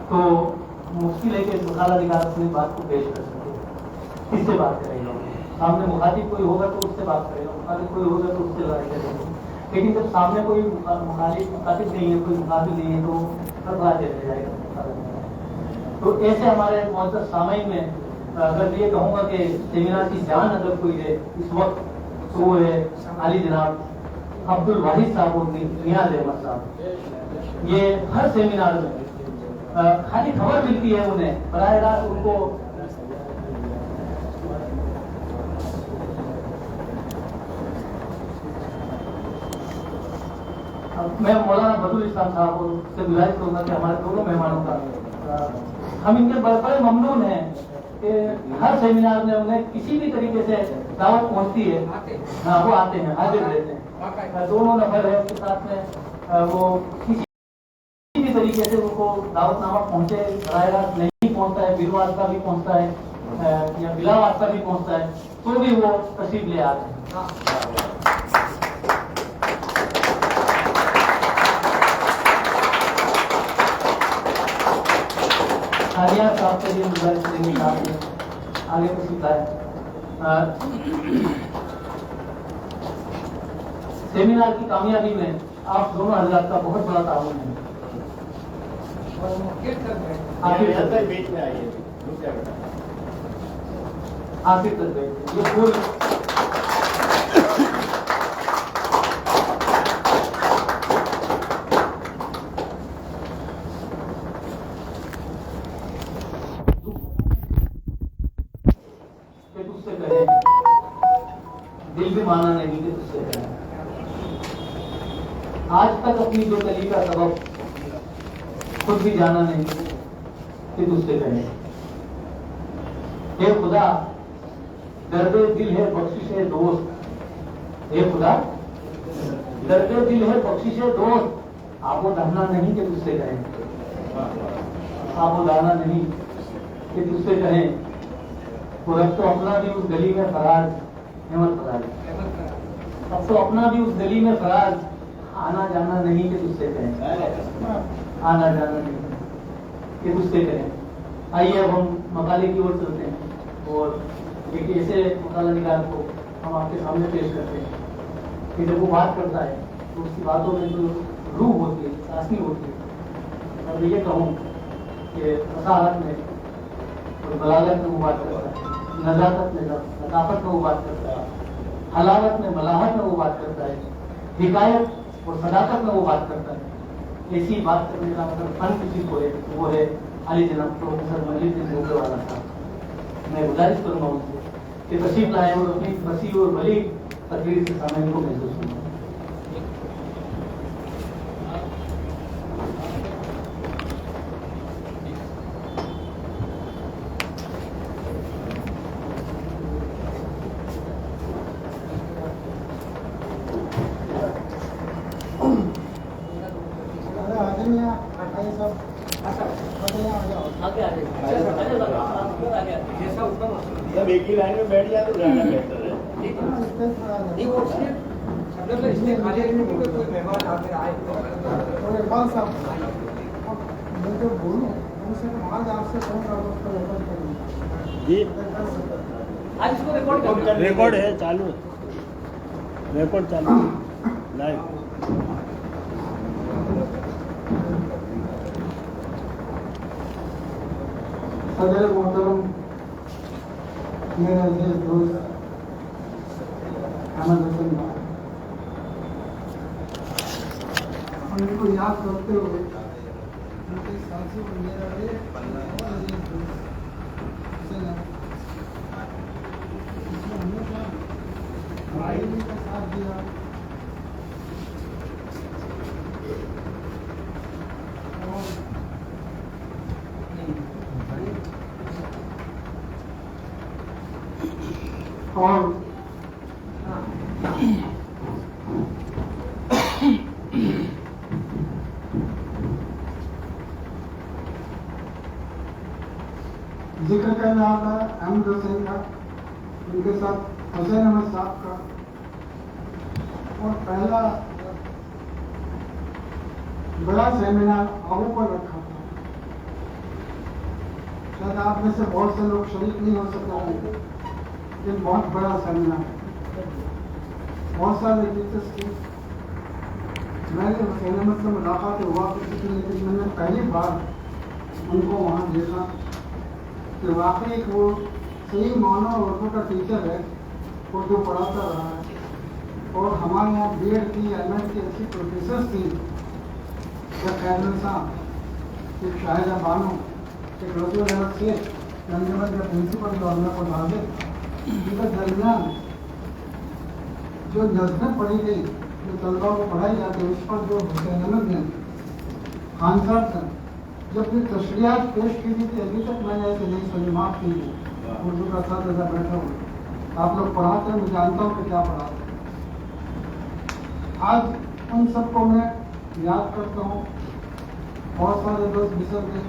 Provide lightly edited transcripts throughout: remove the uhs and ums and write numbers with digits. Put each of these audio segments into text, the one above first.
तो मुश्किल है कि वकालत अधिकार अपनी बात को पेश कर सके। किससे बात करेगा? सामने मुखातिब कोई होगा तो उससे बात करेगा, मुखातिब कोई होगा तो उससे लड़ाई करेगा। लेकिन जब सामने कोई मुखातिब नहीं है, कोई मुखातिब नहीं है, तो फतवा देने जाएगा। तो ऐसे हमारे मौजूदा सामयीन में अगर ये कहूँगा कि सेमिनार की जान अगर कोई है इस वक्त, तो वो है अली जनाब अब्दुल वाहिद साहब और नियाज अहमद साहब। ये हर सेमिनार में खाली खबर मिलती है उन्हें, बराह रास्त उनको मैं मौलाना बदरुल इस्लाम साहब से गुजारिश करूंगा कि हमारे दोनों मेहमानों का हम इनके बड़े ममनून हैं कि हर सेमिनार में उन्हें किसी भी तरीके से दावत पहुंचती है। हाँ, वो आते हैं, हाजिर रहते हैं। दोनों नफर है उसके साथ में, वो किसी भी तरीके से उनको दावतनामा पहुंचे, बराह रास्त नहीं पहुंचता है, बिल वास्ता भी पहुंचता है या बिला वास्ता भी पहुंचता है, तो भी वो तशरीफ ले आते हैं। साहब के लिए गुजारिश करेंगे साहब आगे तशरीफ लाए। सेमिनार की कामयाबी में आप दोनों हजरात का बहुत बड़ा ताउन है। आखिर तक ये फूल दिल भी माना नहीं कि तुझसे करें। आज तक अपनी जो तली का सबब खुद भी जाना नहीं कि तुझसे करें। हे खुदा दर्दे दिल है बख्शिश है दोस्त, हे खुदा दर्दे दिल है बख्शिश है दोस्त, आपको दाना नहीं कि तुझसे करें, आपको दाना नहीं कि तुझसे करें। और अब तो अपना भी उस गली में फराज अहमद फराज, अब तो अपना भी उस गली में फराज, आना जाना नहीं कि तुझसे कहें, आना जाना नहीं कि तुझसे कहें। आइए अब हम मकाले की ओर चलते हैं और एक ऐसे मकाला निगार को हम आपके सामने पेश करते हैं कि जब वो बात करता है तो उसकी बातों में जो रूह होती है, चाशनी होती है। और मैं ये कहूँ कि फसाहत में और बलागत में वो बात करता है, नजाकत में लताफत में वो बात करता है, हलावत में मलाहत में वो बात करता है, हिकायत और सदाकत में वो बात करता है। ऐसी बात करने का मतलब फन किसी को है, वो है अली जनाब प्रोफेसर मजीद वाला साहब। मैं गुजारिश करूंगा उनसे कि तशरीफ लाए और अपनी वसी और बली तकरीर से सामने को महसूस करूंगा। सब एक ही लाइन में बैठ जाए तो ज्यादा बेहतर है। खाली कोई मेहमान आके आए साहब मैं जो बोलूँ उनसे आज आपसे जी आज इसको रिकॉर्ड है, चालू रिकॉर्ड चालू लाइव। सदर मोहतरम मेरे अजीज दोस्त अहमद हसन भाई, उनको याद करते हुए उनके साथी और मेरा अजीज दोस्त हमेशा भाई का साथ दिया। और जिक्र करना होगा अहमद हुसैन का, उनके साथ हुसैन अहमद साहब का, और पहला बड़ा सेमिनार आबू पर रखा था आप में से बहुत से लोग शरीक नहीं हो सकते होंगे, लेकिन बहुत बड़ा सेमिनार है, बहुत सारे टीचर्स की मैंने कहने मतलब मुलाकात हुआ करती थी, लेकिन मैंने पहली बार उनको वहाँ देखा कि वाकई एक वो सही मानो उर्दू का टीचर है, उर्दू पढ़ाता रहा है। और हमारे यहाँ BEd की MAd की अच्छी प्रोफेसर थी, एक खैरन साहब, एक शाहिदा बानो, एक रजू अहमद शेख, गंजमत का प्रिंसिपल गवर्नर को नाजिर, इनके दरमियान जो नज़में पढ़ी गई, जो तलबा को पढ़ाई जाती है, उस पर जो हुसैन अहमद ने खान साहब था जब भी तशरीहात पेश की थी, अभी तक मैंने ऐसे नहीं सुनी, माफ कीजिए, उर्दू का साथ ऐसा बैठा हुआ, आप लोग पढ़ाते हैं, मैं जानता हूँ कि क्या पढ़ाते हैं। आज उन सबको मैं याद करता हूँ, बहुत सारे दोस्त बिसर गए,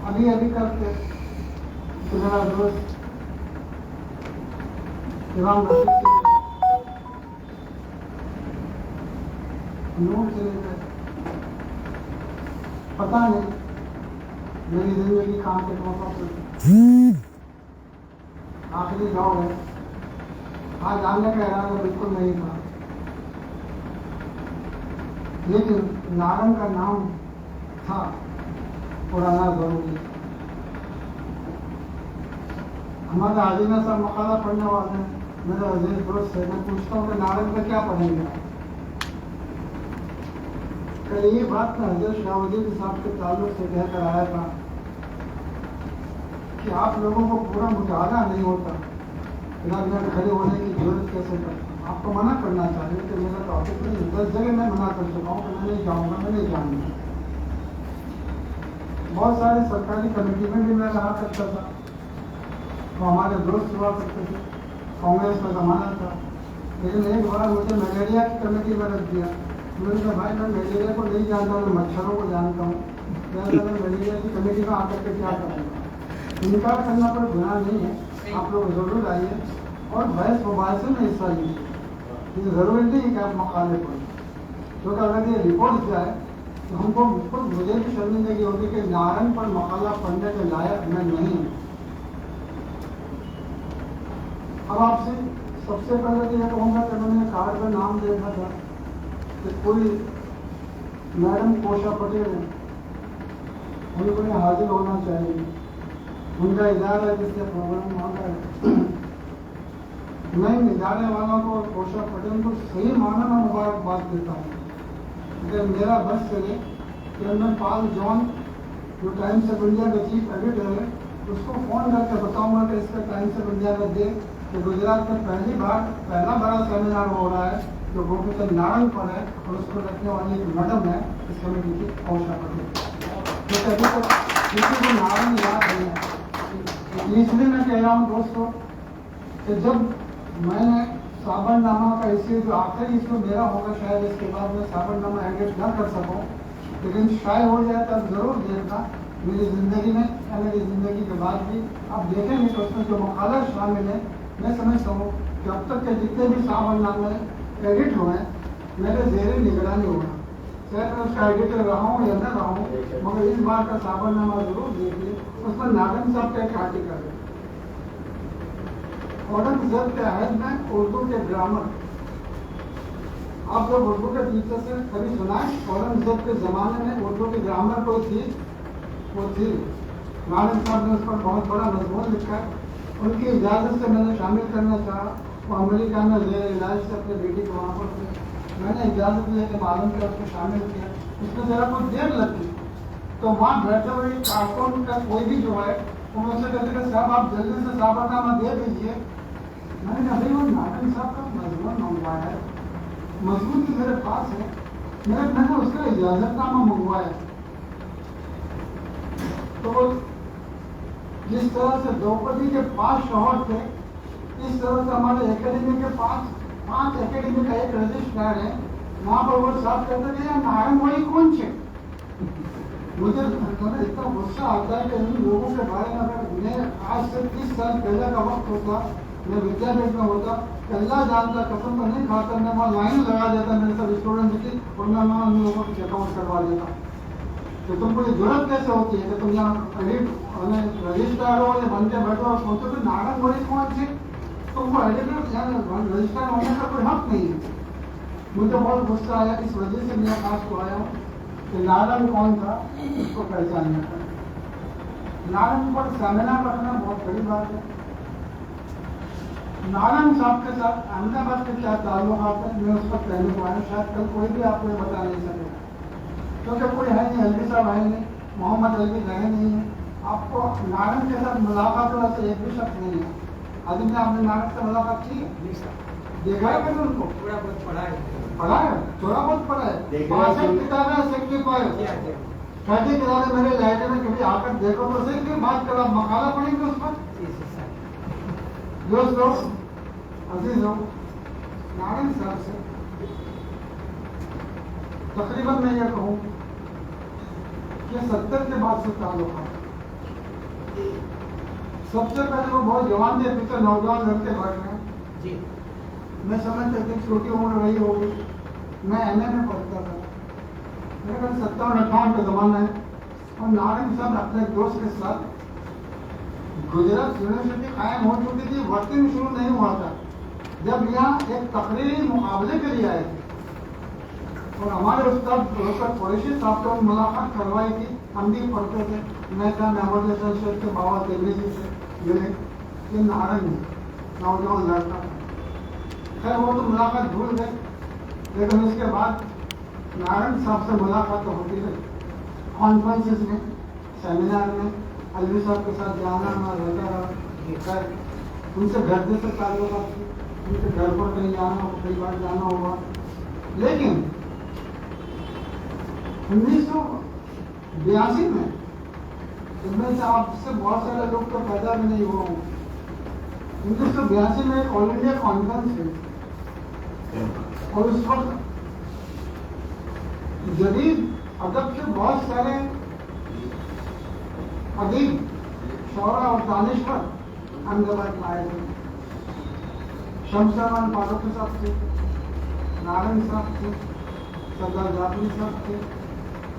अभी अभी करके कि मेरा दोस्त इमाम रफीक नूर चले गए, पता नहीं मेरी जिंदगी कहाँ के मौका पर आखिरी दौर है, आज आने का इरादा बिल्कुल नहीं था, लेकिन नारंग का नाम था पुराना जरूरी। हमारे आजीना साहब मकाला पढ़ने वाले हैं, मेरा अजीज दोस्त से मैं पूछता हूँ कि नारंग में क्या पढ़ेंगे। कल ये बात मैं हजरत शाहउद्दीन साहब के ताल्लुक से कहकर आया था कि आप लोगों को पूरा मुताला नहीं होता, इधर उधर खड़े होने की जरूरत कैसे करता। आपको मना करना चाहिए कि मेरा टॉपिक नहीं, 10 जगह मैं मना कर चुका हूँ कि मैं नहीं जाऊँगा, मैं नहीं जाऊँगा। बहुत सारी सरकारी कमेटी में भी मैं रहा करता था, तो हमारे दोस्त हुआ करते थे, कांग्रेस का जमाना था, लेकिन एक बार मुझे मलेरिया की कमेटी में रख दिया। मैंने कहा भाई मैं मलेरिया को नहीं जानता, मैं मच्छरों को जानता हूँ, मैं मलेरिया की कमेटी में आकर के क्या करूँगा। इनकार करना कोई गुनाह नहीं है, आप लोग जरूर आइए और बहस मुबाहसे में हिस्सा लीजिए, ये जरूरी नहीं कि आप मकाले पढ़ें, क्योंकि अगर ये रिपोर्ट जाए तो हमको खुद मुझे भी शर्मिंदगी होगी कि नारंग पर मकाला पढ़ने के लायक मैं नहीं हूँ। अब आपसे सबसे पहले तो यह कहूँगा कि मैंने कार्ड का नाम देखा था कि कोई मैडम कोशा पटेल है, उनको यहाँ हाजिर होना चाहिए, उनका इदारा है जिससे प्रोग्राम मांगा है। मैं इदारे वालों को और कोशा पटेल को सही माना में मुबारकबाद देता हूँ, लेकिन मेरा बस चले कैप्टन पाल जॉन जो टाइम्स ऑफ इंडिया का चीफ एडिटर है, उसको फ़ोन करके बताऊंगा कि इसका टाइम्स ऑफ इंडिया में दे कि गुजरात में पहला बड़ा सेमिनार हो रहा है जो प्रोफेसर नारंग पर है, और उसको रखने वाली एक मैडम है इस कमेटी की कोशा पटेल, क्योंकि अभी तक किसी को नारंग याद नहीं है। इसलिए मैं कह रहा हूँ दोस्तों कि जब मैंने साबरनामा का इश्यू जो आखिरी इश्यू मेरा होगा, शायद इसके बाद मैं साबरनामा एडिट न कर सकूँ, लेकिन शायद हो जाए तब जरूर देखना मेरी ज़िंदगी में या मेरी ज़िंदगी के बाद भी आप देखेंगे तो उसमें जो मकाला शामिल है, मैं समझता हूँ कि अब तक के जितने भी साबरनामे एडिट हुए मेरे ज़ेरे निगरानी होगा, चाहे मैं उसका एडिटर रहा हूँ या न रहा हूँ, मगर इस बार का साबरनामा जरूर देखिए, उसमें नारंग साहब का एक आर्टिकल है, औरंगजेब के अहद में उर्दू के ग्रामर। आप लोग उर्दू के टीचर से कभी सुना है औरंगजेब के ज़माने में उर्दू की ग्रामर कोई थी? वो थी। नारंग साहब ने उस पर बहुत बड़ा मजमून लिखा है, उनकी इजाज़त से मैंने शामिल करना चाहा, वो अमेरिका में ज़ेर इलाज से अपने बेटी को वहाँ पर थे, मैंने इजाज़त लेके मालूम किया, उसको शामिल किया, उसमें ज़रा कुछ देर लगी, तो वहाँ बैठे हुए कारकुन का कोई भी जो है वो मुझसे कहते कि साहब आप जल्दी से साबरनामा दे दीजिए। मैंने कहा भाई वो नारंग साहब का मजमून मंगवाया है, मजमून तो मेरे पास है, मैंने उसका इजाज़तनामा मंगवाया। तो जिस तरह से द्रौपदी के 5 शौहर थे, इस तरह से हमारे एकेडमी के 5 एकेडमी का एक रजिस्ट्रार है, वहाँ पर वो साहब कहते थे नारंग वही कौन छे। मुझे इतना गुस्सा आता है कि इन लोगों के बारे में अगर मैं आज से 30 साल पहले का वक्त होता, मैं विद्यापीठ में होता, अल्लाह जानता कसम पर नहीं खाता, मैं वहाँ लाइन लगा देता मेरे सब स्टूडेंट की, और मैं वहाँ उन लोगों को चेकआउट करवा देता। तो तुमको ये जरूरत कैसे होती है कि तुम यहाँ रजिस्ट्रार हो या बनते बैठो और सोचो कि नारायण गोरी कौन सी, तुमको एडिटर रजिस्ट्रार होने का कोई हक नहीं है। मुझे बहुत गुस्सा आया, इस वजह से मैं आज को आया हूँ कि नारायण कौन था उसको पहचानने का। नारायण पर सेमिनार रखना बहुत बड़ी बात है। नारायण साहब के साथ अहमदाबाद के क्या ताल्लुकात है, मैं उस पर कहने को आया, शायद कल कोई भी आपको ये बता नहीं सकेगा, क्योंकि कोई है नहीं, अलवी साहब है नहीं, मोहम्मद अलवी रहे नहीं है। आपको नारायण के साथ मुलाकात हो ऐसे एक भी शख्स नहीं है। आदमी ने आपने नारायण से मुलाकात की है? देखा है कभी उनको? थोड़ा बहुत पढ़ा है। पढ़ा है, थोड़ा बहुत पढ़ा है। 62 किताबें सीखने पाए, 30 किताबें मेरे लाइब्रेरी में कभी आकर देखो तो सीख के बात करो, मकाला पढ़ेंगे उस पर। दोस्तों अजीजों, नारायण साहब से तकरीबन मैं ये कहूँ कि 70 के बाद से ताल्लुक है। सबसे पहले वो बहुत जवान थे, पीछे नौजवान लड़के बैठ रहे हैं जी। मैं समझता थी छोटी उम्र रही होगी, मैं एमए में पढ़ता था, मेरे ख्याल 57-58 का जमाना है। और नारायण साहब अपने एक दोस्त के साथ गुजरात यूनिवर्सिटी कायम हो चुकी थी, वर्किंग शुरू नहीं हुआ था, जब यहाँ एक तकरीरी मुकाबले के लिए आए थे। और हमारे उस्ताद प्रोफेसर कुरैशी साहब को मुलाकात करवाई थी, हम भी पढ़ते थे। मैं था महमूद हसन शेख के बाबा तेजस्वी से मिले, ये नारायण नौजवान लड़का। खैर वो तो मुलाकात भूल गए, लेकिन उसके बाद नारायण साहब से मुलाकात तो होती रही, कॉन्फ्रेंसेस में, सेमिनार में, अलवी साहब के साथ जाना रहता रहा। उनसे घर जैसे ताल्लुकात थी, उनके घर पर कहीं जाना, कई बार जाना हुआ। लेकिन 1982 में, इनमें से आपसे बहुत सारे लोग तो पैदा भी नहीं हुए होंगे, 1982 में एक ऑल इंडिया कॉन्फ्रेंस हुई और उस वक्त जदीद अदब के बहुत सारे अदीब, शौरा और दानिश्वर अहमदाबाद में आए थे। शमशान फारूकी साहब थे, नारायण साहब थे, सरदार जाफरी साहब थे,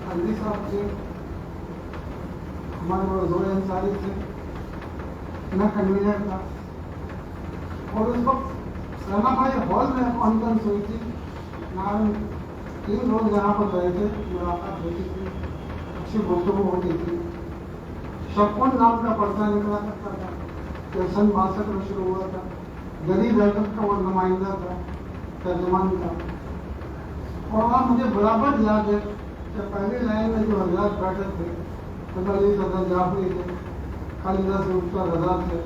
अलवी साहब थे, हमारे बड़े जोर अंसारी थे, मैं कन्वीनर था। और उस वक्त रमा भाई हॉल में कॉन्फ्रेंस हुई थी। नारायण 3 रोज यहाँ पर गए थे, मुलाकात होती थी, अच्छी गुफ्तगू होती थी। शकुन नाम का पर्चा निकला करता था, जो सन 62 में शुरू हुआ था। गरीब हरकत का वो नुमाइंदा था, तर्जुमान था। और वहाँ मुझे बराबर याद है कि पहली लाइन में जो हजरात बैठे थे, सरदार जाफरी थे, खालिदा से उत्तर हजरात थे,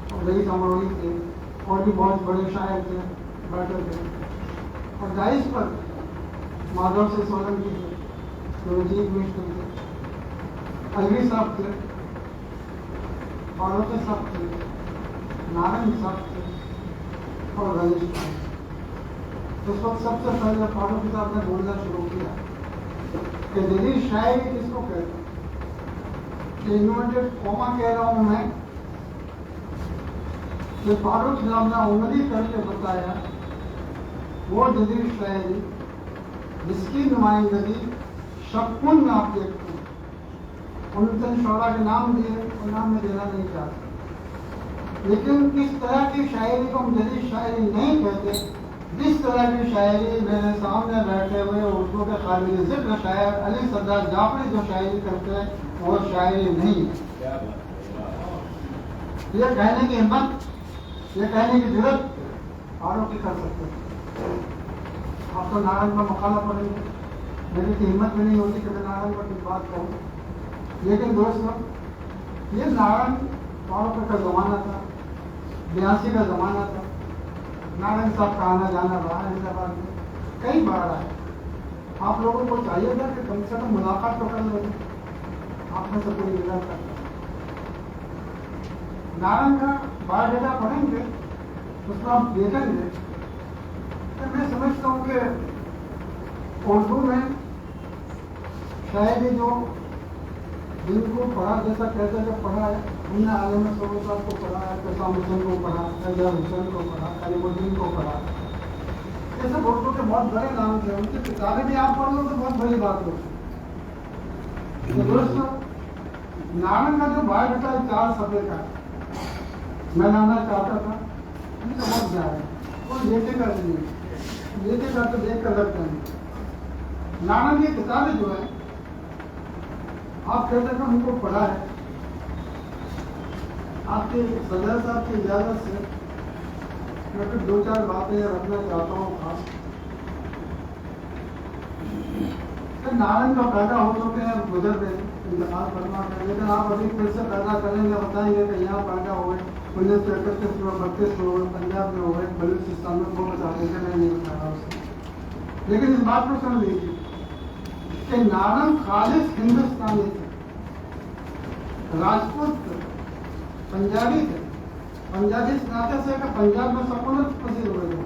और रईस अमरोही थे, और भी बहुत बड़े शायर थे, बैठे थे। और डाइस पर माधव से सोलंकी थे, जो चीफ मिनिस्टर थे, अलवी साहब थे, फारूकी साहब थे, नारायण साहब थे और रजिश साहब। उस वक्त सबसे पहले फारूकी साहब ने बोलना शुरू किया कि जदीद शायरी किसको कहते हैं, कि इन्वर्टेड कॉमा कह रहा हूं मैं, कि फारूक साहब ने उंगली करके बताया वो जदीद शायरी जिसकी नुमाइंदगी शकुन में आप देखते हैं। उनसे शौरा के नाम दिए, और नाम में देना नहीं चाहते, लेकिन इस तरह की शायरी को हम जदीद शायरी नहीं कहते। जिस तरह की शायरी मेरे सामने बैठे हुए उर्दू के काबिल जिक्र शायर अली सरदार जाफरी जो शायरी करते हैं, वो शायरी नहीं है। ये कहने की हिम्मत, ये कहने की जरूरत औरों की कर सकते हैं। आप तो नारायण का मकाला पढ़ेंगे, मेरी की हिम्मत भी नहीं होती कि मैं नारायण पर कुछ बात कहूँ। लेकिन दोस्तों, ये नारायण औरों का जमाना था, 82 का जमाना था। नारायण साहब का आना जाना रहा अहमदाबाद में, कई बार आए। आप लोगों को चाहिए था कि कम से कम मुलाकात तो कर लो, आप में से कोई निकल कर। नारायण का बायोडाटा पढ़ेंगे, उसमें आप देखेंगे तो मैं समझता हूँ कि उर्दू में शायरी जो जिनको पढ़ा, जैसा कहते हैं पढ़ा है, हमने आलम सरोवर साहब को पढ़ा है, कसाम हुसैन को पढ़ा, फैजाज हुसैन को पढ़ा, करीमुद्दीन को पढ़ा। ये सब उर्दू के बहुत बड़े नाम थे, उनकी किताबें भी आप पढ़ लो तो बहुत बड़ी बात होती। तो दोस्तों, नारायण का जो बायोडाटा 4 सफे का मैं लाना चाहता था, ये समझ गया है, कोई लेखेगा नहीं, लेखेगा तो देख कर लगता नहीं। नारायण की किताबें जो है, आप कहते हैं उनको पढ़ा है, आपके सदर साहब की इजाजत से मैं फिर 2-4 बातें रखना चाहता हूँ खास। नारायण का पैदा हो चुके हैं, गुजर गए, इंतकाल करना है, लेकिन आप अभी फिर से पैदा करेंगे, बताएंगे कि यहाँ पैदा हुए 1931 में, 32 में हुए, पंजाब में हुए, बलूचिस्तान में, वो बता देंगे, मैं नहीं बता रहा उससे। लेकिन इस बात को समझ लीजिए कि नारायण खालिस हिंदुस्तानी थे, राजपूत थे, पंजाबी थे। पंजाबी इस नाते से कि पंजाब में सकोलत प्रसिद्ध हुए थे,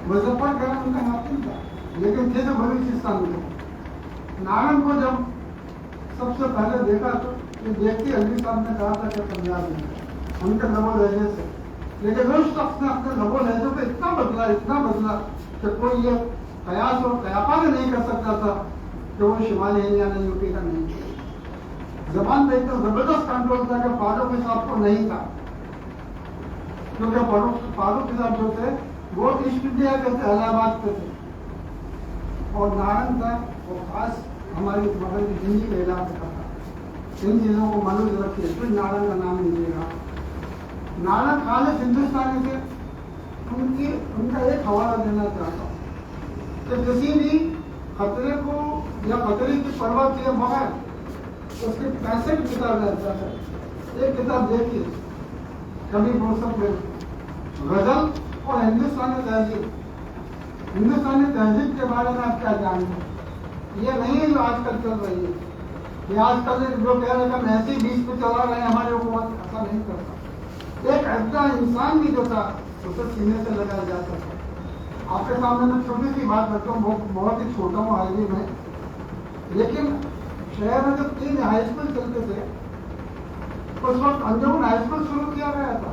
मुजफ्फरगढ़ उनका मातृ था, लेकिन थे तो बलूचिस्तान में। नारायण को जब सबसे पहले देखा तो ये देखते अली साहब ने कहा था कि पंजाब में उनके लबो लहजे से, लेकिन उस शख्स ने अपने लबो लहजों को इतना बदला कि कोई ये कयास और कयापा भी नहीं कर सकता था कि वो शिमाली इंडिया ने यूपी का नहीं किया। जबान पे इतना जबरदस्त कंट्रोल था कि फारूक साहब को नहीं था, क्योंकि फारूक साहब जो थे वो ईस्ट इंडिया के थे, इलाहाबाद के थे, और नारायण था वो खास हमारी बगल की हिंदी के इलाके का था। इन चीजों को मनुज रखिए, फिर नारायण का नाम लीजिएगा। नारायण खालिस हिंदुस्तानी थे। उनका एक हवाला देना चाहता हूँ कि किसी भी खतरे को या खतरे की परवाह किए बगैर उसके 65 किताब रहता है। एक किताब देखिए, कभी फुर्सत में, गजल और हिंदुस्तानी तहजीब। हिंदुस्तानी तहजीब के बारे में आप क्या जानते हैं? ये नहीं है जो आजकल चल रही है, ये आजकल जो कह रहे हैं हम ऐसे ही बीच पे चला रहे हैं, हमारे हुकूमत ऐसा नहीं करता। एक ऐसा इंसान भी जो था उसे सीने से लगाया जाता था। आपके सामने मैं छोटी सी बात करता हूँ, बहुत ही छोटा हूँ हाल ही में, लेकिन शहर में जब 3 हाई स्कूल चलते थे उस वक्त अंजुमन हाई स्कूल शुरू किया गया था,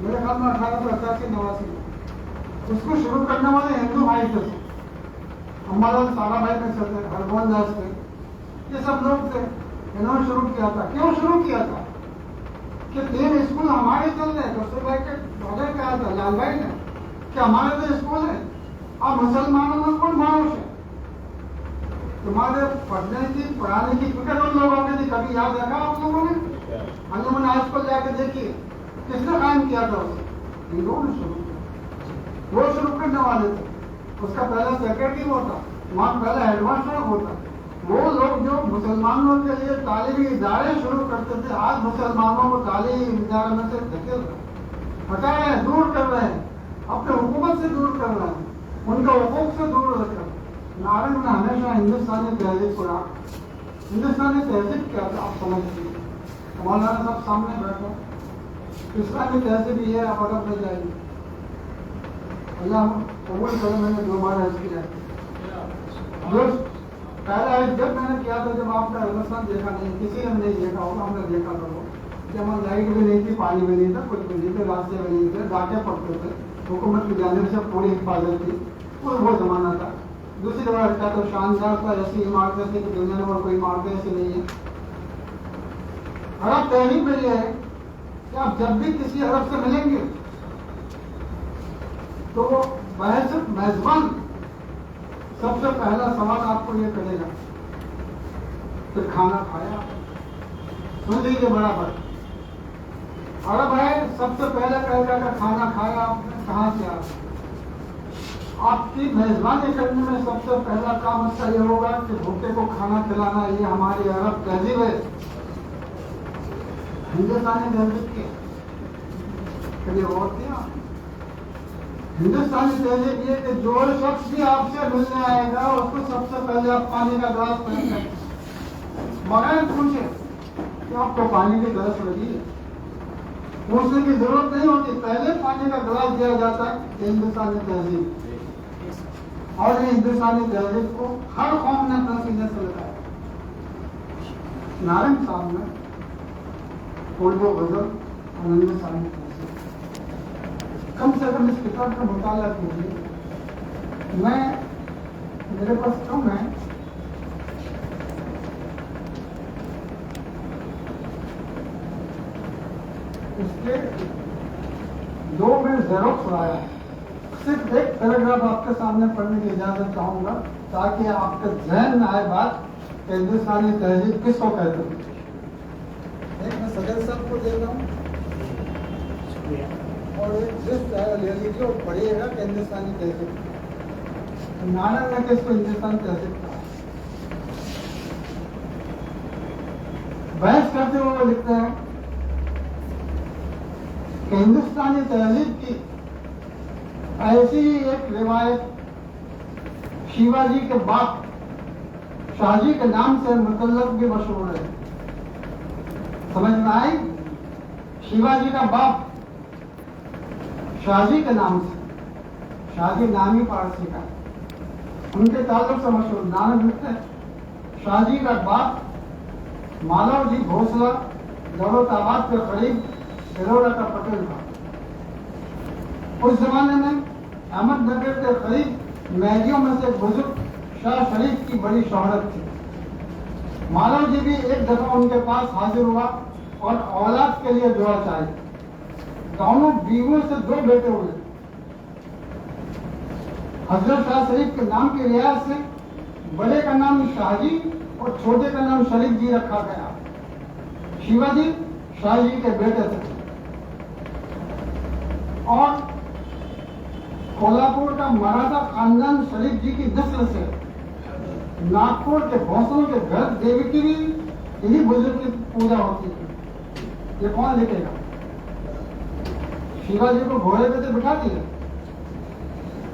मेरे ख्याल में 1888-89 में। उसको शुरू करने वाले हिंदू भाई थे, हमारा सारा भाई में थे, हरगोविंद दास थे, ये सब लोग थे। इन्होंने शुरू किया था। क्यों शुरू किया था कि 3 स्कूल हमारे चल रहे, कस्तूर भाई के ऑर्डर कहा था लाल भाई ने कि हमारे तो स्कूल है, अब मुसलमानों में कौन मानुष है, तुम्हारे पढ़ने की पढ़ाने की फिक्र उन लोगों की थी। कभी याद रखा आप लोगों ने? अंजुमन हाई स्कूल जाके देखिए, किसने कायम किया था उसे? हिंदुओं ने शुरू किया। वो शुरू करने वाले थे, उसका पहला सेक्रेटरी होता, वहाँ पहला हेडमास्टर होता। वो लोग जो मुसलमानों के लिए तालीमी इदारे शुरू करते थे, आज मुसलमानों को तालीमी इदारे में से धकेल रहे, हटा रहे हैं, दूर कर रहे हैं, अपने हुकूमत से दूर कर रहे हैं, उनका हुकूक से दूर रखकर। नारायण ने हमेशा हिंदुस्तानी तहजीब को रहा। हिंदुस्तानी तहजीब क्या था आप समझिए, मौलाना साहब सामने बैठो, इस्लामी तहजीब ये आप अगर मिल जाएगी, अल्लाह कबूल करे। मैंने 2 बार हज किया, जो पहला हज जब मैंने किया था, जब आपका हिंदुस्तान देखा नहीं, किसी ने नहीं देखा होगा, हमने देखा था वो, जब वहाँ लाइट भी नहीं थी, पानी भी नहीं था, कुछ भी नहीं थे, रास्ते भी नहीं थे, डाके पड़ते थे, हुकूमत की जानिब से पूरी हिफाजत थी, वो जमाना था। दूसरी बार क्या तो शानदार था, ऐसी इमारतें थी कि दुनिया में और कोई इमारतें ऐसी नहीं है। अरब तहरीक में यह है कि आप जब भी किसी अरब से मिलेंगे तो वो बहसियत मेजबान सबसे पहला सवाल आपको ये करेगा कि खाना खाया? सुन लीजिए बराबर, अरब है सबसे पहले कहेगा कि खाना खाया आपने, कहाँ से आया? आपकी मेजबानी करने में सबसे पहला काम अच्छा ये होगा कि भूखे को खाना खिलाना। ये हमारी अरब तहजीब है, हिंदुस्तानी तहजीब के कभी और दिया। हिंदुस्तानी तहजीब ये कि जो शख्स भी आपसे मिलने आएगा उसको सबसे पहले आप पानी का गिलास पहन बगैर पूछे कि आपको पानी की तरस लगी है, पूछने की जरूरत नहीं होती, पहले पानी का गिलास दिया जाता है। हिंदुस्तानी तहजीब, और ये हिंदुस्तानी तहजीब को हर कौम ने अपना सीने से लगाया। नारायण साहब ने उर्दू गजल और हिंदुस्तानी तहजीब, कम से कम इस किताब का मुताला कीजिए। मेरे पास कम है, इसके 2 में जेरोक्स लाया। सिर्फ एक पैराग्राफ आपके सामने पढ़ने की इजाजत चाहूंगा ताकि आपके जहन में आए बात कि हिंदुस्तानी तहजीब किसको कहते हैं। एक मैं सदर साहब को दे रहा हूँ और एक लिस्ट ले लीजिए और पढ़िएगा कि हिंदुस्तानी तहजीब नानक ने किसको हिंदुस्तानी तहजीब कहा। बहस करते हुए वो लिखते हैं कि हिंदुस्तानी तहजीब की ऐसी ही एक रिवायत शिवाजी के बाप शाहजी के नाम से मुतल्लक भी मशहूर है। समझ में आई? शिवाजी का बाप शाहजी के नाम से, शाहजी नाम ही पारसी का, उनके ताल्लुक से मशहूर। नानक लिखते हैं शाहजी का बाप मालव जी भोसला दौलताबाद के करीब एलोरा का पटेल था। उस जमाने में अहमदनगर के करीब मैगियों में से बुजुर्ग शाह शरीफ की बड़ी शोहरत थी। मालव जी भी एक दफा उनके पास हाजिर हुआ और औलाद के लिए दुआ चाहिए। दोनों बीवियों से 2 बेटे हुए। हजरत शाह शरीफ के नाम की रियायत से बड़े का नाम शाहजी और छोटे का नाम शरीफ जी रखा गया। शिवाजी शाहजी के बेटे थे और कोल्हापुर का मराठा खानदान शरीफ जी की नस्ल से नागपुर के भोसलों के घर देवी की भी यही बुजुर्ग की पूजा होती है। ये कौन लिखेगा? शिवाजी को घोड़े पे तो बिठा दिया,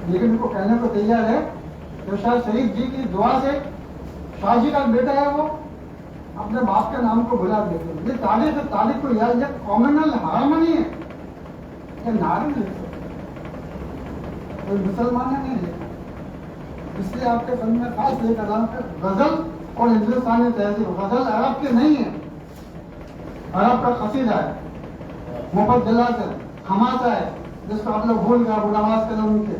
लेकिन उनको कहने को तैयार है कि शाह शरीफ जी की दुआ से शाहजी का बेटा है वो अपने बाप के नाम को भुला देते हैं। ये तारीख को याद, ये कॉमनल हार्मनी है। ये नारंग लिख कोई मुसलमान नहीं लिखा, इसलिए आपके फन में खास लेकर आऊं कि गजल और हिंदुस्तानी तहजीब, गजल अरब के नहीं है, अरब का कसीदा है, मुफद्दला से हमासा है जिसको आप लोग भूल गए अबू नवाज कलम के।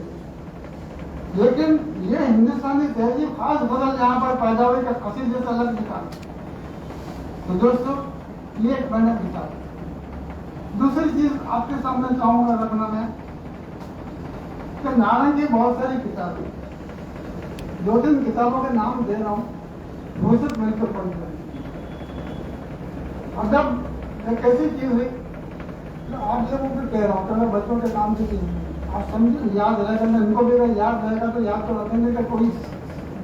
लेकिन ये हिंदुस्तानी तहजीब खास गजल यहाँ पर पैदा हुई का कसीदे से अलग लिखा। तो दोस्तों ये एक मैंने किताब। दूसरी चीज आपके सामने चाहूंगा रखना मैं कि नारंग की बहुत सारी किताबें, 2-3 किताबों के नाम दे रहा हूँ, वो सब मिलकर पढ़ रहे। अदब एक ऐसी चीज है जो आप लोगों को कह रहा हूँ कि मैं बच्चों के काम की चीज आप समझे, याद रहेगा। मैं इनको भी अगर याद रहेगा तो याद तो रखेंगे कि कोई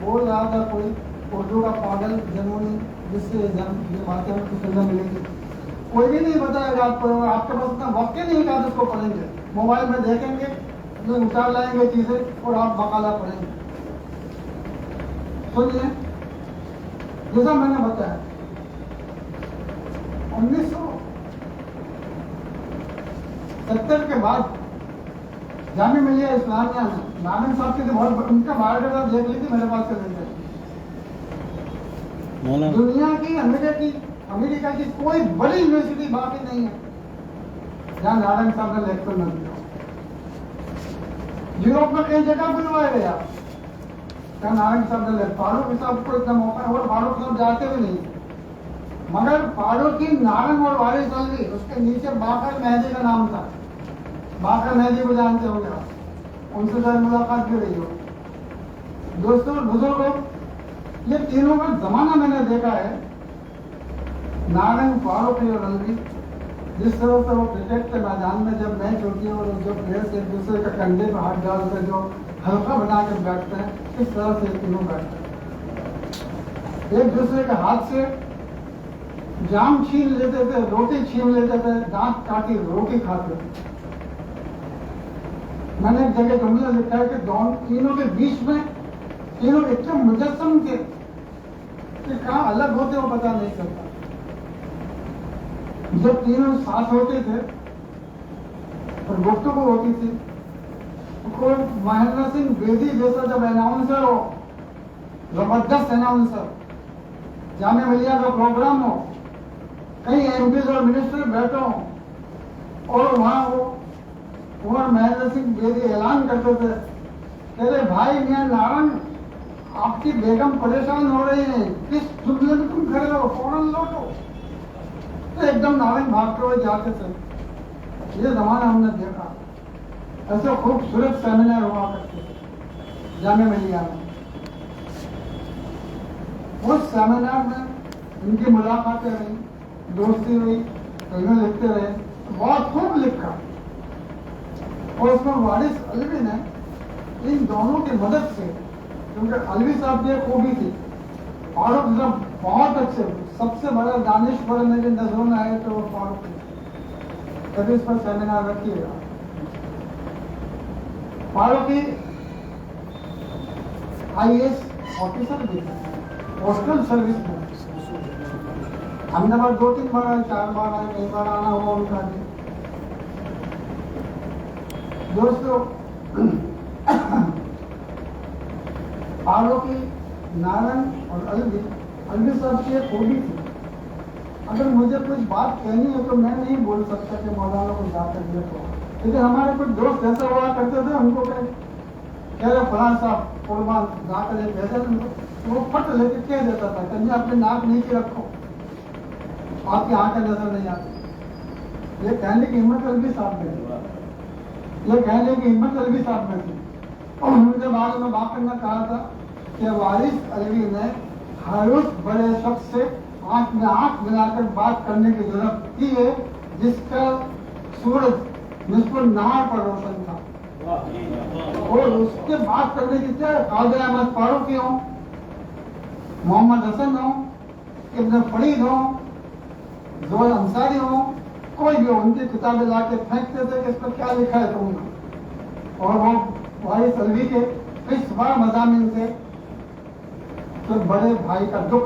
बोल रहा था, कोई उर्दू का पागल जनूनी जिससे ये बातें आपको सुनने मिलेगी। कोई भी नहीं बताएगा आपको, आपके पास इतना वक्त ही नहीं कहा उसको पढ़ेंगे। मोबाइल में देखेंगे, उतार लाएंगे चीजें और आप बकाला पढ़ेंगे। सुनिए, जैसा मैंने बताया 1970 के बाद जामिया मिलिया इस्लामिया में नानक साहब की बहुत उनका बायोडाटा देख लीजिए, मेरे पास से लेकर दुनिया की अमेरिका की कोई बड़ी यूनिवर्सिटी बाकी नहीं है जहां नारायण साहब ने लेक्चर न दिया। यूरोप में कई जगह बुलवाए गया क्या नारायण साहब ने फारूक साहब को इतना मौका है और फारूक साहब जाते भी नहीं, मगर फारूक की नारंग और वारिस अली उसके नीचे बाकर मेहदी का नाम था। बाकर मेहदी को जानते होंगे आप, उनसे शायद मुलाकात भी रही हो। दोस्तों बुजुर्गों, ये तीनों का जमाना मैंने देखा है। नारंग, फारूक और अलवी जिस तरह से वो क्रिकेट के मैदान में जब मैच होती है और जो प्लेयर्स एक दूसरे के कंधे पर हाथ डालकर जो हल्का बना कर बैठते हैं, इस तरह से तीनों बैठते हैं। एक दूसरे के हाथ से जाम छीन लेते थे, रोटी छीन लेते थे, दांत काटी रोटी खाते थे। मैंने एक जगह जुमला लिखा है कि दोनों तीनों के बीच में तीनों इतने मुजस्सम थे कि कहाँ अलग होते वो पता नहीं चलता। जब तीनों साथ होते थे और गुफ्तगू होती थी, कोई महेंद्र सिंह बेदी जैसा जब अनाउंसर हो, जबरदस्त अनाउंसर, जामिया मिलिया का प्रोग्राम हो, कई एमपी और मिनिस्टर बैठे हो और वहां वो कुंवर महेंद्र सिंह बेदी ऐलान करते थे, कह रहे भाई मियां नारंग आपकी बेगम परेशान हो रही है, किस जुमले में तुम खड़े हो, फौरन लौटो। तो एकदम नारंग भागते हुए जाते थे ये जमाना हमने देखा। ऐसे खूबसूरत सेमिनार हुआ करते थे जामिया मिलिया में। उस सेमिनार में इनकी मुलाकातें रही, दोस्ती हुई, कहीं लिखते रहे, बहुत खूब लिखा। और उसमें वारिस अलवी ने इन दोनों की मदद से, क्योंकि अलवी साहब की खूबी थी, फारूक साहब बहुत अच्छे, सबसे बड़ा दानिश्वर मेरी नजरों में आए तो वो फारूक थे। कभी इस पर सेमिनार रखिएगा। फारूकी IAS ऑफिसर भी थे, पोस्टल सर्विस में। अहमदाबाद 2-3 बार आए, 4 बार आए, कई बार आना हुआ उनका भी। दोस्तों, फारूकी, नारायण और अलवी साहब की एक खूबी थी। अगर मुझे कुछ बात कहनी है तो मैं नहीं बोल सकता कि मौलाना को जाकर देखो, लेकिन हमारे कुछ दोस्त ऐसा हुआ करते थे, उनको कह रहे फलां साहब कुर्बान जाकर एक भेजा, तो वो फट लेके कह देता था कि अपनी नाक नीचे रखो, आपकी आंखें नजर नहीं आती। ये कहने की हिम्मत अलवी साहब में थी, ये कहने की हिम्मत अलवी साहब में थी। और मुझे बाद में वाकई में कहा था कि वारिस अलवी ने हर उस बड़े शख्स से आंख में आंख मिलाकर बात करने की जरूरत की है जिसका सूरज निस्फुल नहार पर रोशन था, और उसके बात करने की क्या कादिर अहमद फारूकी हो, मोहम्मद हसन हो, इब्न फरीद हो, जोहर अंसारी हो, कोई भी हो, उनकी किताबें लाके फेंकते थे कि इस पर क्या लिखा है तुमने। और वो वारिस अलवी के इस बार मज़ामीन थे तो बड़े भाई का दुख।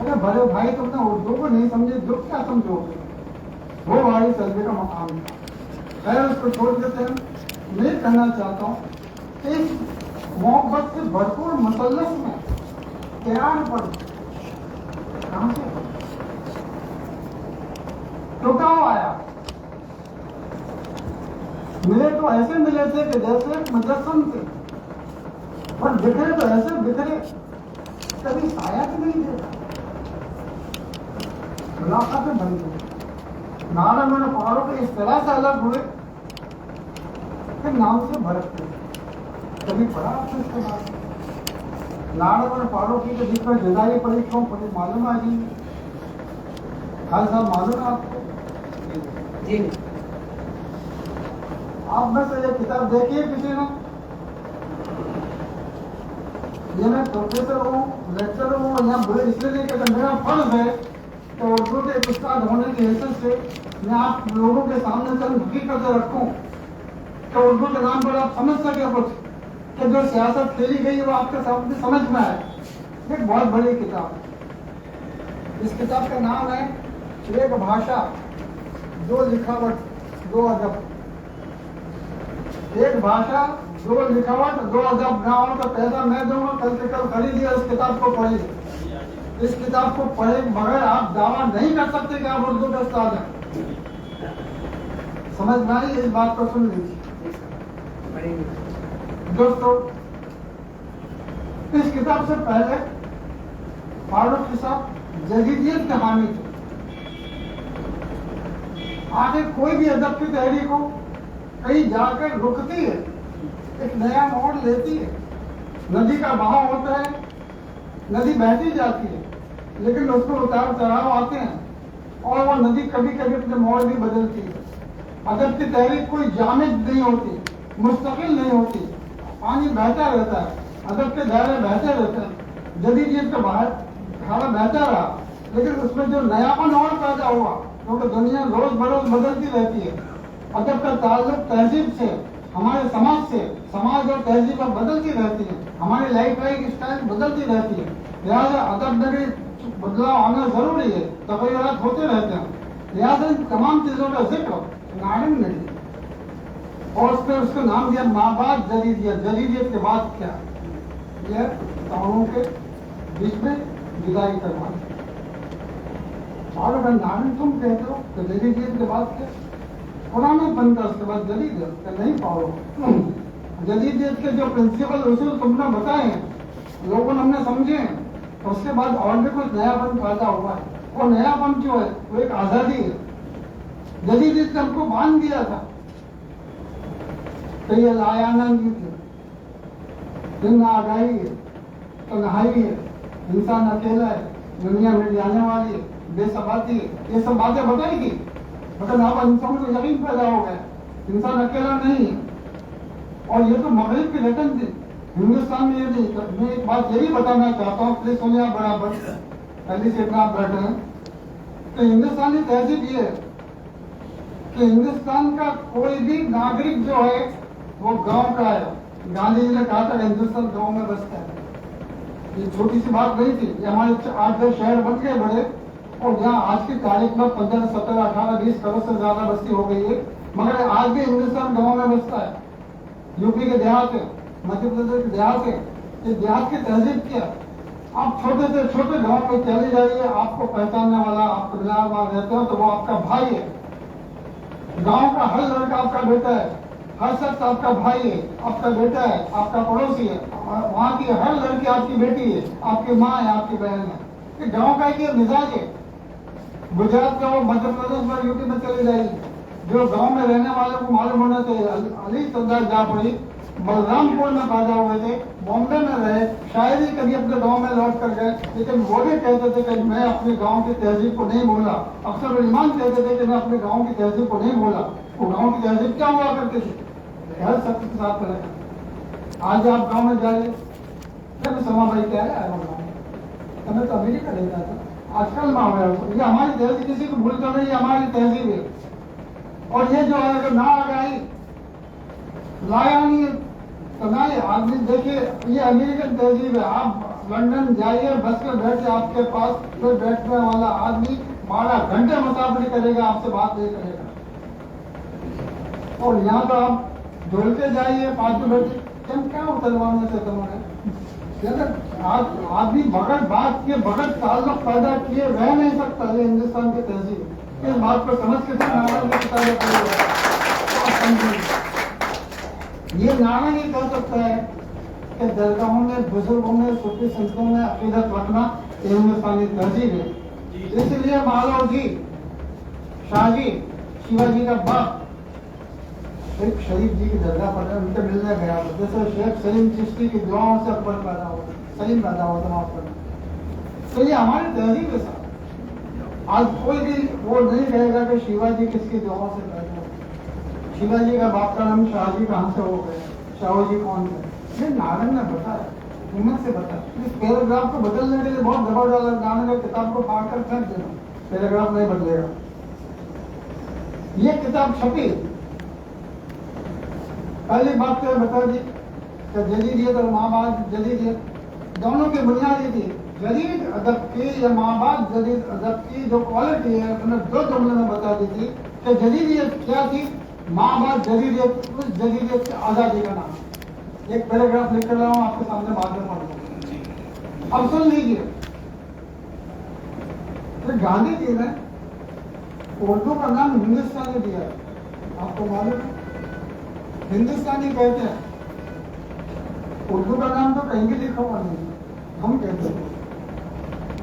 अरे बड़े भाई तुमने उर्दू को नहीं समझे, दुख क्या समझोगे? वो वारिस अलवी का मकाम था। खैर उसको छोड़ देते हैं। मैं कहना चाहता हूँ इस मोहब्बत से भरपूर मसल्लस में किरान पर कहां से टुकाव आया। मिले तो ऐसे मिले थे कि जैसे मुजस्सम थे, पर बिखरे तो ऐसे बिखरे कभी साया भी नहीं देखा। मुलाकातें बन गई। नारायण और फारूक इस तरह से अलग हुए कि नाम से भरकते। कभी पढ़ा आपने इसके बाद नारायण और फारूक के बीच में जुदाई पड़ी, क्यों पड़ी मालूम आ जी? खान साहब मालूम है आपको? जी। आप में से ये किताब देखी है किसी ने? ये मैं प्रोफेसर हूँ, लेक्चरर हूँ, यहाँ बुरे इसलिए नहीं कहता, मेरा फर्ज है तो उर्दू के एक उस्ताद होने की हैसियत से मैं आप लोगों के सामने चंद हकीकतें रखूं तो उर्दू के नाम पर आप समझ सके कुछ, कि जो सियासत खेली गई है वो आपके सामने समझ में आए। एक बहुत बड़ी किताब। इस किताब का नाम है एक भाषा, दो लिखावट, दो अदब। एक भाषा, दो लिखावट, दो अदब। ना हो तो पैसा मैं दूंगा, कल से कल खरीदिए, इस किताब को पढ़िए। इस किताब को पढ़े बगैर आप दावा नहीं कर सकते कि आप उर्दू के उस्ताद हैं। समझ में आई? इस बात को सुन लीजिए दोस्तों। इस किताब से पहले फारूक साहब जदीदियत के हामी थे। आगे कोई भी अदब की तहरीक हो कहीं जाकर रुकती है, एक नया मोड़ लेती है। नदी का बहाव होता है, नदी बहती जाती है, लेकिन उसको उतार चढ़ाव आते हैं और वो नदी कभी कभी अपने मोड़ भी बदलती है। अदब की तहरीक कोई जामिद नहीं होती, मुस्तकिल नहीं होती, पानी बहता रहता है, अदब के दायरे बहते रहते हैं। जदीदियत के बाहर धारा बहता रहा, लेकिन उसमें जो नयापन और पैदा हुआ, क्योंकि दुनिया रोज बरोज बदलती रहती है। अदब का ताल्लुक तहजीब से, हमारे समाज से, समाज और तहजीब बदलती रहती है, हमारी लाइफ स्टाइल बदलती रहती है। लिहाजा अदब में भी बदलाव आना जरूरी है, तगय्युरात होते रहते हैं। लिहाजा इन तमाम चीजों का जिक्र नारायण ने किया और उसने उसका नाम दिया माबाद जदीदियत। जदीदियत के बाद क्या? यह तारों के बीच में विदाई करवाना। और अगर नारायण तुम कहते हो तो जदीदियत के बाद क्या? पुराना बनता, उसके बाद जदीदियत का नहीं पाओ। जदीदियत के जो प्रिंसिपल उसूल तुमने बताए हैं, लोगों ने हमने समझे हैं, तो उसके बाद और भी कुछ नयापन पैदा हुआ है। और नयापन जो है वो एक आजादी है। जदीदियत ने हमको बांध दिया था। तो ये लायानंद थे, दिन आगाही है, तन्हाई है, इंसान अकेला है, दुनिया में जाने वाली है, बेसबाती है, ये सब बातें बताई थी। मतलब आप इंसान को यकीन पैदा हो गया, इंसान अकेला नहीं है। और ये तो मगरिब की रटन थी, हिंदुस्तान में ये नहीं। तो मैं एक बात यही बताना चाहता हूँ, प्लीज सुनिए आप बराबर, पहले से इतना आप बैठे हैं। तो हिंदुस्तानी तहजीब ये है कि हिंदुस्तान का कोई भी नागरिक जो है वो गांव का है। गांधी जी ने कहा था हिंदुस्तान गांव में बसता है। ये छोटी सी बात नहीं थी। ये हमारे 8-10 शहर बन गए बड़े, और जहाँ आज की तारीख में 15, 17, 18, 20 करोड़ से ज्यादा बस्ती हो गई है, मगर आज भी हिंदुस्तान गांव में बसता है। यूपी के देहात है, मध्य प्रदेश के देहात है, ये देहात की तहजीब क्या। आप छोटे से छोटे गांव में चले जाइए, आपको पहचानने वाला, आप वहां रहते हो तो वो आपका भाई है। गांव का हर लड़का आपका बेटा है, हर शख्स आपका भाई है, आपका बेटा है, आपका पड़ोसी है। वहाँ की हर लड़की आपकी बेटी है, आपकी माँ है, आपकी बहन है। ये गांव का एक मिजाज है। गुजरात का, मध्य प्रदेश में, यूपी में चले जाइए, जो गांव में रहने वाले को मालूम होना चाहिए। अली सरदार जाफरी बलरामपुर में पैदा हुए थे, बॉम्बे में रहे, शायद ही कभी अपने गांव में लौट कर गए, लेकिन वो भी कहते थे कि मैं अपने गांव की तहजीब को नहीं भूला। अक्सर ईमान कहते थे कि मैं अपने गांव की तहजीब को नहीं भूला। वो गांव की तहजीब क्या हुआ करती थी, हर शख्स के साथ रहे। आज आप गांव में जाइए, जब समा भाई क्या है गाँव में, तो अमेरिका रहता था, आजकल में हो गया। ये हमारी तहजीब, किसी को भूलता नहीं, हमारी तहजीब है। और ये जो है अगर ना आ गई, लाया नहीं तो ना, आदमी देखिए ये अमेरिकन तहजीब है। आप लंदन जाइए, बस में बैठे, आपके पास फिर बैठने वाला आदमी 12 घंटे मुसाफिरी करेगा, आपसे बात नहीं करेगा। और यहाँ तो आप ढोलते जाइए, पास में बैठे, तुम क्या उतरवाने से तुम्हारे आदमी बगैर बात के, बगैर ताल्लुक पैदा किए रह नहीं सकता। ये हिंदुस्तान की तहजीब, इस बात को समझ के ये नारा नहीं कह सकता है कि दरगाहों में, बुजुर्गों में, सूफी संतों में अकीदत रखना ये हिंदुस्तानी तहजीब है। इसलिए मालव जी, शाहजी, शिवाजी का बाप शेख शरीफ जी की दरगाह पर उनके मिलने गया, जैसे शेख सलीम चिश्ती की दुआओं से अकबर पैदा हुआ, सलीम पैदा हुआ था माफ करना। तो ये हमारी तहजीब है साहब। आज कोई भी वो नहीं कहेगा कि शिवाजी किसकी दुआओं से पैदा हुआ। शिवाजी का बाप का नाम शाहजी कहाँ से हो गए, शाहजी कौन थे, ये नारायण ने बताया, हिम्मत से बताया। इस पैराग्राफ को बदलने के लिए बहुत दबाव डाला। नारायण की किताब को पढ़कर फेंक देना, पैराग्राफ नहीं बदलेगा। ये किताब छपी, पहली बात तो बता दी कि जदीदियत और माबाद जदीदियत दोनों की बुनियादी थी। जदीद अदब की या माबाद जदीद अदब की जो क्वालिटी है, उन्हें 2 जुमले में बता दी थी कि जदीदियत क्या थी, माबाद जदीदियत, उस जदीदियत की आजादी का नाम। एक पैराग्राफ लिख कर रहा हूँ, आपके सामने बाद में पढ़ूंगा, अब सुन लीजिए। तो गांधी जी ने उर्दू का नाम हिंदुस्तानी दिया है, आपको मालूम है। हिंदुस्तानी कहते हैं, उर्दू का नाम तो कहीं भी लिखा हुआ नहीं, हम कहते हैं।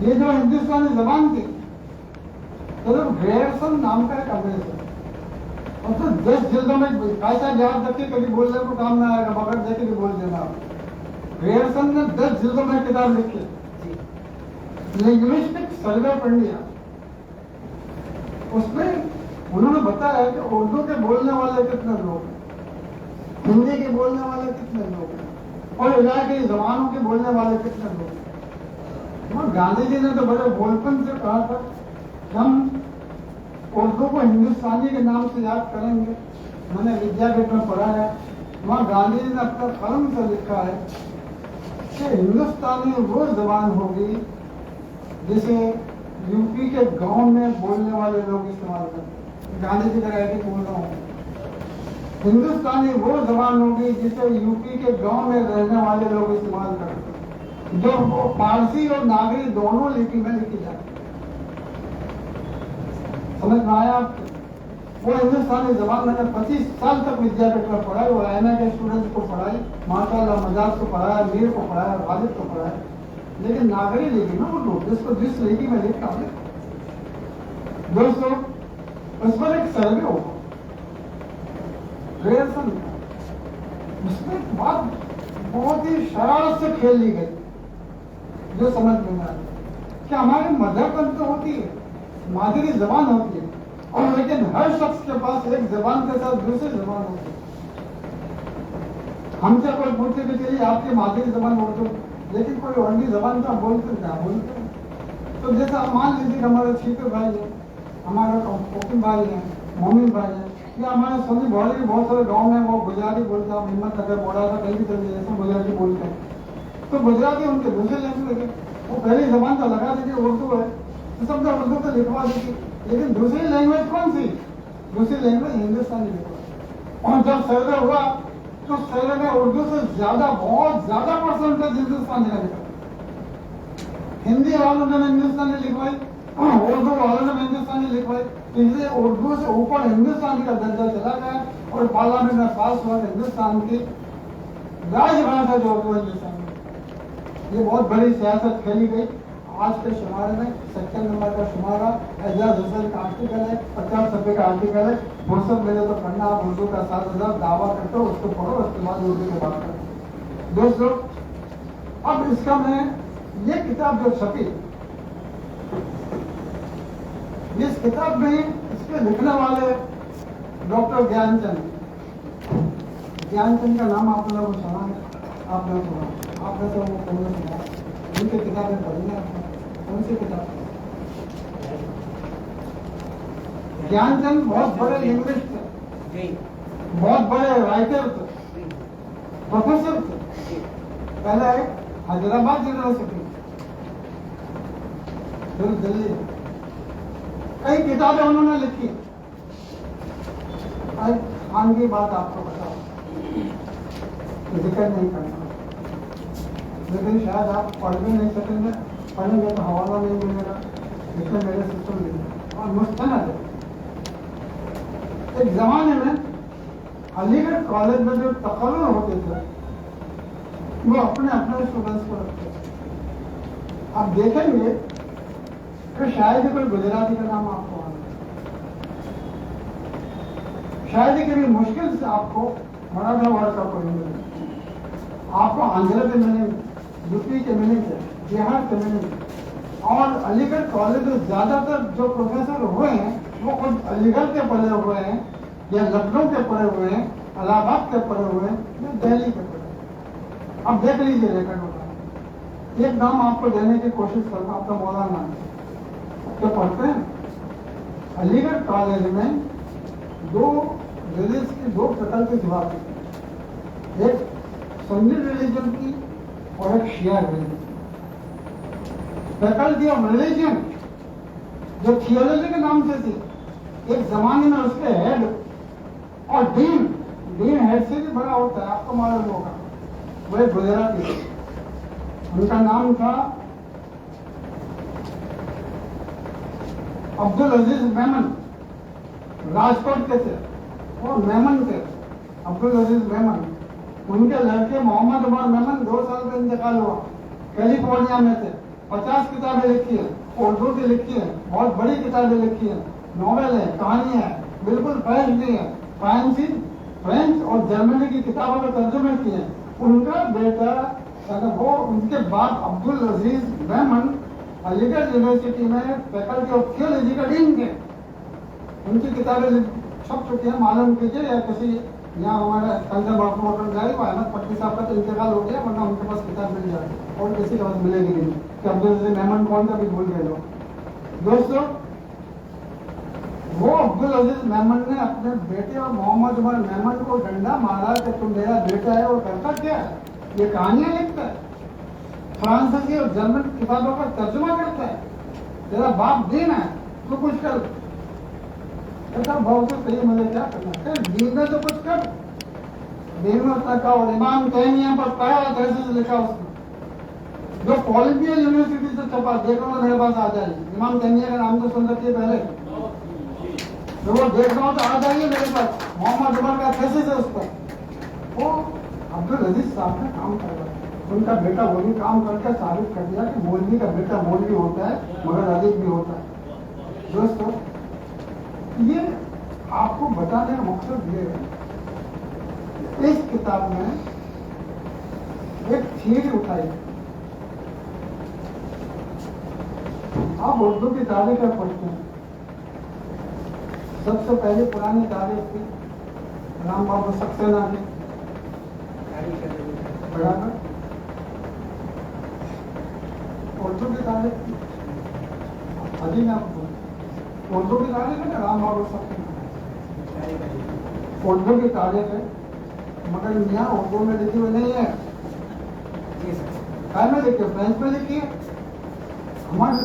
ये जो हिंदुस्तानी जबान थी, तो ग्रेयरसन नाम का एक अंग्रेज है, और तो 10 जिल्दों में ऐसा याद रखिए, कभी बोलने को काम ना आएगा, बगैर देखे भी बोल देना। ग्रेयरसन ने 10 जिल्दों में किताब लिखी, लिंग्विस्टिक सर्वे ऑफ इंडिया। उसमें उन्होंने बताया कि उर्दू के बोलने वाले कितने लोग हैं, हिंदी के बोलने वाले कितने लोग हैं, और इलाके जबानों के बोलने वाले कितने लोग हैं। गांधी जी ने तो बड़े बोलपन से कहा था कि हम उर्दू को हिंदुस्तानी के नाम से याद करेंगे। मैंने विद्यापीठ में पढ़ा है, वहाँ गांधी जी ने अपना कलम से लिखा है कि हिंदुस्तानी वो जबान होगी जिसे यूपी के गांव में बोलने वाले लोग इस्तेमाल करते। गांधी जी का राइटिंग बोल रहा हूँ। हिंदुस्तानी वो जबान होगी जिसे यूपी के गांव में रहने वाले लोग इस्तेमाल करते हैं, जो वो फारसी और नागरी दोनों लिपि में लिखी जाती है। समझ में आया आपको? वो हिंदुस्तानी जबान मैंने 25 साल तक विद्यापीठ में पढ़ाई, वो एमए के स्टूडेंट्स को पढ़ाई, माशाल्लाह मजाज को पढ़ाया, मीर को पढ़ाया, वालिद को पढ़ाया, लेकिन नागरी लिपि में वो जिसको जिस लिपि में लिखा है। दोस्तों, उस पर एक सर्वे होगा, ग्रेजुएशन का, उसमें एक बात बहुत ही शरारत से खेल ली गई जो समझ में आई कि हमारी मदर टंग तो होती है, मादरी जबान होती है, और लेकिन हर शख्स के पास एक जबान के साथ दूसरी जबान होती है। हमसे कोई पूछे कि चलिए आपकी मादरी जबान उर्दू, लेकिन कोई और भी जबान का बोलते क्या बोलते। तो जैसा मान लीजिए हमारे छीते भाई है, हमारे कोकिन भाई है, मोमिन भाई है, या हमारे सोनी भौली के बहुत सारे गांव में वो गुजराती बोलते हैं, हिम्मत नगर बोला था कहीं भी चलिए जैसे गुजराती बोलते हैं। तो गुजराती उनके दूसरे लैंग्वेज है, वो पहली जबान का लगा दीजिए उर्दू है तो सब उर्दू को लिखवा दीजिए, लेकिन दूसरी लैंग्वेज कौन सी? दूसरी लैंग्वेज हिंदुस्तानी लिखवा। और जब सर्वे हुआ तो सर्वे में उर्दू से ज्यादा, बहुत ज्यादा परसेंटेज हिंदुस्तानी का लिखा। हिंदी वालों ने हिंदुस्तानी लिखवाई, उर्दू वालों ने हिंदुस्तानी लिखवाई, इसलिए उर्दू से ऊपर हिंदुस्तानी का दर्जा चला गया और पार्लियामेंट में पास हुआ हिंदुस्तान की राजभाषा जो उर्दू हिंदुस्तान में। ये बहुत बड़ी सियासत खेली गई। आज के शुमारे में 70 नंबर का शुमारा एजाज हुसैन का आर्टिकल है, 50 सफे का आर्टिकल है, फुर्सत मिले तो पढ़ना। आप उर्दू का 7,000 दावा करते हो, उसको पढ़ो, उसके बाद उर्दू की बात करो। दोस्तों, अब इसका मैं ये किताब जो छपी, इस किताब में इसके लिखने वाले डॉक्टर ज्ञानचंद का नाम आप लोगों को सुना है, आपने सुना, आपने तो वो कौन सुना, उनकी किताबें पढ़ी हैं, कौन सी किताब? ज्ञानचंद बहुत बड़े लिंग्विस्ट थे, बहुत बड़े राइटर थे, प्रोफेसर थे। पहले हैदराबाद यूनिवर्सिटी, फिर दिल्ली, कई किताबें उन्होंने लिखी। खान की बात आपको बताओ, जिक्र नहीं करना, लेकिन शायद आप पढ़ भी नहीं सकेंगे, पढ़ेंगे तो हवाला नहीं मिलेगा, इसमें मेरे सिस्टम नहीं। और मुस्तनद एक जमाने में अलीगढ़ कॉलेज में जो तकर्रुर होते थे वो अपने अपने स्टूडेंट्स को रखते थे। आप देखेंगे कि शायद ही कोई गुजराती का नाम आपको आना, शायद ही कभी मुश्किल से आपको मराठा वर्ड का कोई मिलेगा, आपको आंध्र के मिलेंगे, यूपी के मिलेंगे, बिहार के मिलेंगे। और अलीगढ़ कॉलेज में ज्यादातर जो प्रोफेसर हुए हैं वो खुद अलीगढ़ के पढ़े हुए हैं, या लखनऊ के पढ़े हुए हैं, इलाहाबाद के पढ़े हुए हैं, या दिल्ली के पढ़े हुए। अब देख लीजिए रिकॉर्ड होगा। एक नाम आपको देने की कोशिश करना, आपका मौलाना जो पढ़ते हैं अलीगढ़ कॉलेज में दो रिलीज की दो फैकल्टी दिवाती, एक सुन्नी रिलीजन की और एक शिया रिलीजन। फैकल्टी ऑफ रिलीजन जो थियोलॉजी के नाम से थी, एक जमाने में उसके हेड और डीन हेड से भी बड़ा होता है, आपको मालूम होगा, वो एक गुजराती थे, उनका नाम था अब्दुल अजीज मेमन, राजकोट के थे, वो मेमन थे, अब्दुल अजीज मेमन। उनके लड़के मोहम्मद उमर मेमन 2 साल में इंतकाल हुआ, कैलिफोर्निया में थे। 50 किताबें लिखी है, उर्दू की लिखी है, बहुत बड़ी किताबें लिखी है, नॉवेल है, कहानी है, बिल्कुल फ्रेंच है, फ्रेंच और जर्मनी की किताबों में तर्जुमे किए हैं। उनका बेटा, वो उनके बाद अब्दुल अजीज मेमन अलीगढ़ यूनिवर्सिटी में फैकल्टी ऑफ थियोलॉजी का डीन थे। उनकी किताबें छप चुकी है, मालूम कीजिए, या किसी यहाँ हमारे कंजर मोटर जाए तो अहमद पट्टी साहब का तो इंतकाल हो गया, वरना उनके पास किताब मिल जाए और किसी के पास मिलेगी नहीं कि अब्दुल अजीज मेमन कौन सा भी भूल गए लोग। दोस्तों, वो अब्दुल अजीज मेमन ने अपने बेटे और मोहम्मद उमर मेमन को डंडा मारा कि तुम मेरा बेटा है, वो करता क्या है, ये कहानियां लिखता है, फ्रांसीसी और जर्मन किताबों का तर्जुमा करता है, तेरा बाप दीन है, तो कुछ कर। ऐसा बहुत से सही, मुझे क्या करना, दीन में तो कुछ कर। दीन में उसने कहा, और इमाम तैमिया पर पहला तहसीस लिखा उसने, जो कोलंबिया यूनिवर्सिटी से छपा, देख लो मेरे पास आ जाएगी। इमाम तैमिया का नाम तो सुन रखिए पहले, तो वो देख रहा हूँ तो आ जाइए मेरे पास, मोहम्मद उमर का थीसिस है उस पर। वो अब्दुल अजीज साहब ने काम कर रहा है, उनका बेटा वो भी काम करके साबित कर दिया कि मौलवी का बेटा मौलवी होता है, मगर अधिक भी होता है। दोस्तों, ये आपको बताने का मकसद ये है, इस किताब में एक थियरी उठाई। आप उर्दू की तारीख क्या पढ़ते हैं? सबसे पहले पुरानी तारीख थी राम बाबू सक्सेना की, बराबर। उर्दू की तारीख थी, अभी मैं आपको उर्दू की तारीख है ना, राम बाबू सक्सेना उर्दू की तारीख है, मगर यहाँ उर्दू में लिखी हुई नहीं है। क्या में लिखी है? फ्रेंच में लिखी है। हमारे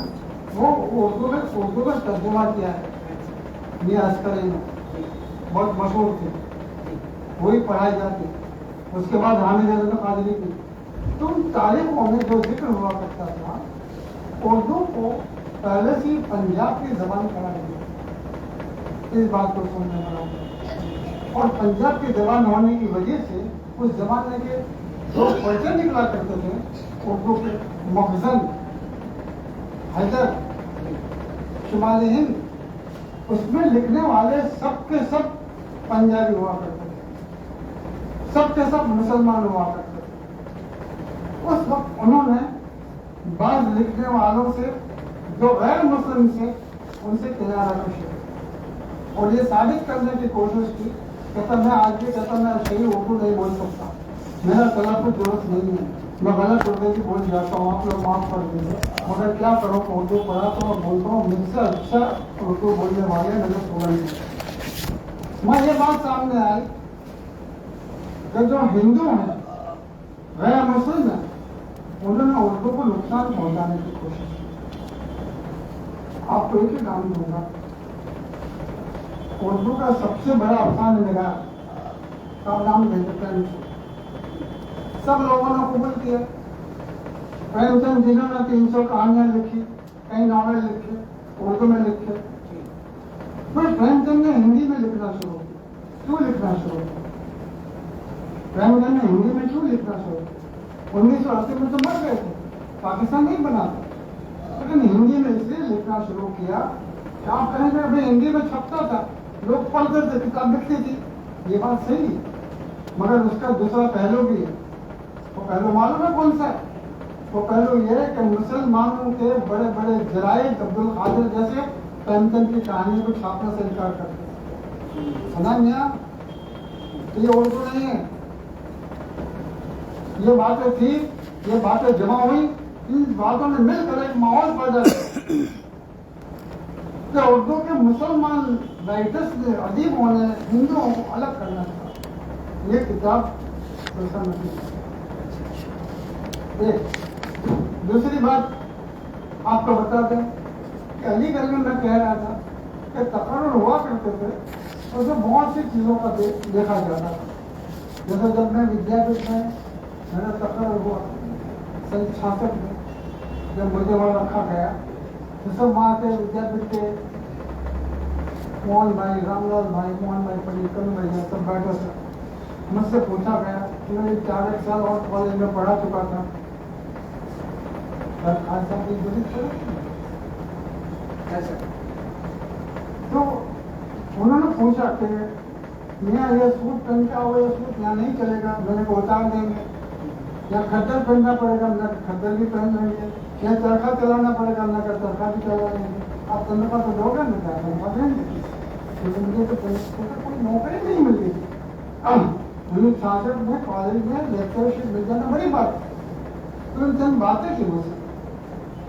वो उर्दू में तर्जुमा किया है मियां अस्करी ने, बहुत मशहूर थी, वही पढ़ाई जाती। उसके बाद हामिद अहमद कादरी की। तो उन तारीखों में जो जिक्र हुआ करता था, उर्दू को पहले से ही पंजाब की जबान करार दिया। इस बात को सुनने वाला, और पंजाब की जबान होने की वजह से उस जमाने के जो पर्चे निकला करते थे उर्दू के, मखजन, हैदर, शुमाली हिंद, उसमें लिखने वाले सब के सब पंजाबी हुआ करते थे, सब के सब मुसलमान हुआ करते थे। उस वक्त उन्होंने बाद लिखने वालों से जो गैर मुस्लिम थे उनसे किनारा कशी और ये साबित करने की कोशिश की। कहता मैं आज भी कहता मैं सही उर्दू नहीं बोल सकता, मेरा तलफ़ुज़ दुरुस्त नहीं है, मैं गलत उर्दू की बोल जाता हूँ, आप लोग माफ कर दीजिए, मगर क्या करो, उर्दू पढ़ा तो मैं बोलता हूँ, मुझसे अच्छा उर्दू बोलने वाले मेरे स्टूडेंट हैं। मैं ये बात सामने आई कि जो हिंदू हैं, गैर मुस्लिम हैं, उन्होंने उर्दू को नुकसान पहुंचाने की कोशिश की। आपको एक ही नाम दूंगा, उर्दू का सबसे बड़ा अफसान निगार का नाम प्रेमचंद। सब लोगों ने कबूल किया। प्रेमचंद जिन्होंने 300 कहानियां लिखी, कई नॉवेल लिखे, उर्दू में लिखे। फिर प्रेमचंद ने हिंदी में लिखना शुरू किया। क्यों लिखना शुरू किया? प्रेमचंद ने हिंदी में क्यों लिखना शुरू किया? 1980 में तो मर गए थे, पाकिस्तान नहीं बना था, लेकिन हिंदी में इसलिए लिखना शुरू किया कि आप कहेंगे अभी हिंदी में छपता था, लोग पढ़ते थे, किताब लिखती थी, ये बात सही, मगर उसका दूसरा पहलू भी है। वो पहलू मालूम है कौन सा है? वो पहलू ये है कि मुसलमानों के बड़े बड़े जराए अब्दुल कादिर जैसे प्रेमचंद की कहानी को छापने से इनकार करते। सुना मियां, ये उर्दू नहीं है, ये बातें थी, ये बातें जमा हुई, इन बातों ने मिलकर एक माहौल पैदा किया। उर्दू के मुसलमान राइटर्स ने, अदीबों ने हिंदुओं को अलग करना था। ये किताब एक दूसरी बात आपको बता दें कि अलीगढ़ में मैं कह रहा था कि तकर्रुर हुआ करते थे, उसमें बहुत सी चीज़ों का देखा जाता था। जैसे जब मैं विद्यापीठ में मेरा तकर्रुर हुआ 66 में, जब मुझे वहाँ रखा गया, तो सब वहाँ के विद्यापीठ के मोहन भाई, रामलाल भाई, मोहन भाई पर्रिकर भाई सब बैठे थे। मुझसे पूछा गया कि मैं 4 साल और कॉलेज में पढ़ा चुका था, तो उन्होंने पूछा कि मियाँ ये सूट पहन के आओ, ये सूट यहाँ नहीं चलेगा, मैंने को उतार देंगे, या खद्दर पहनना पड़ेगा, मैं खद्दर भी पहन लेंगे, या चरखा चलाना पड़ेगा, मैं चरखा भी चला लेंगे। आप तनख्वाह तो दोगे ना, क्या तनख्वाह देंगे? क्योंकि मुझे तो कोई नौकरी नहीं मिल रही थी। 1966 में कॉलेज में लेक्चरशिप मिल जाना बड़ी बात। तो चंद बातें थी मुझसे,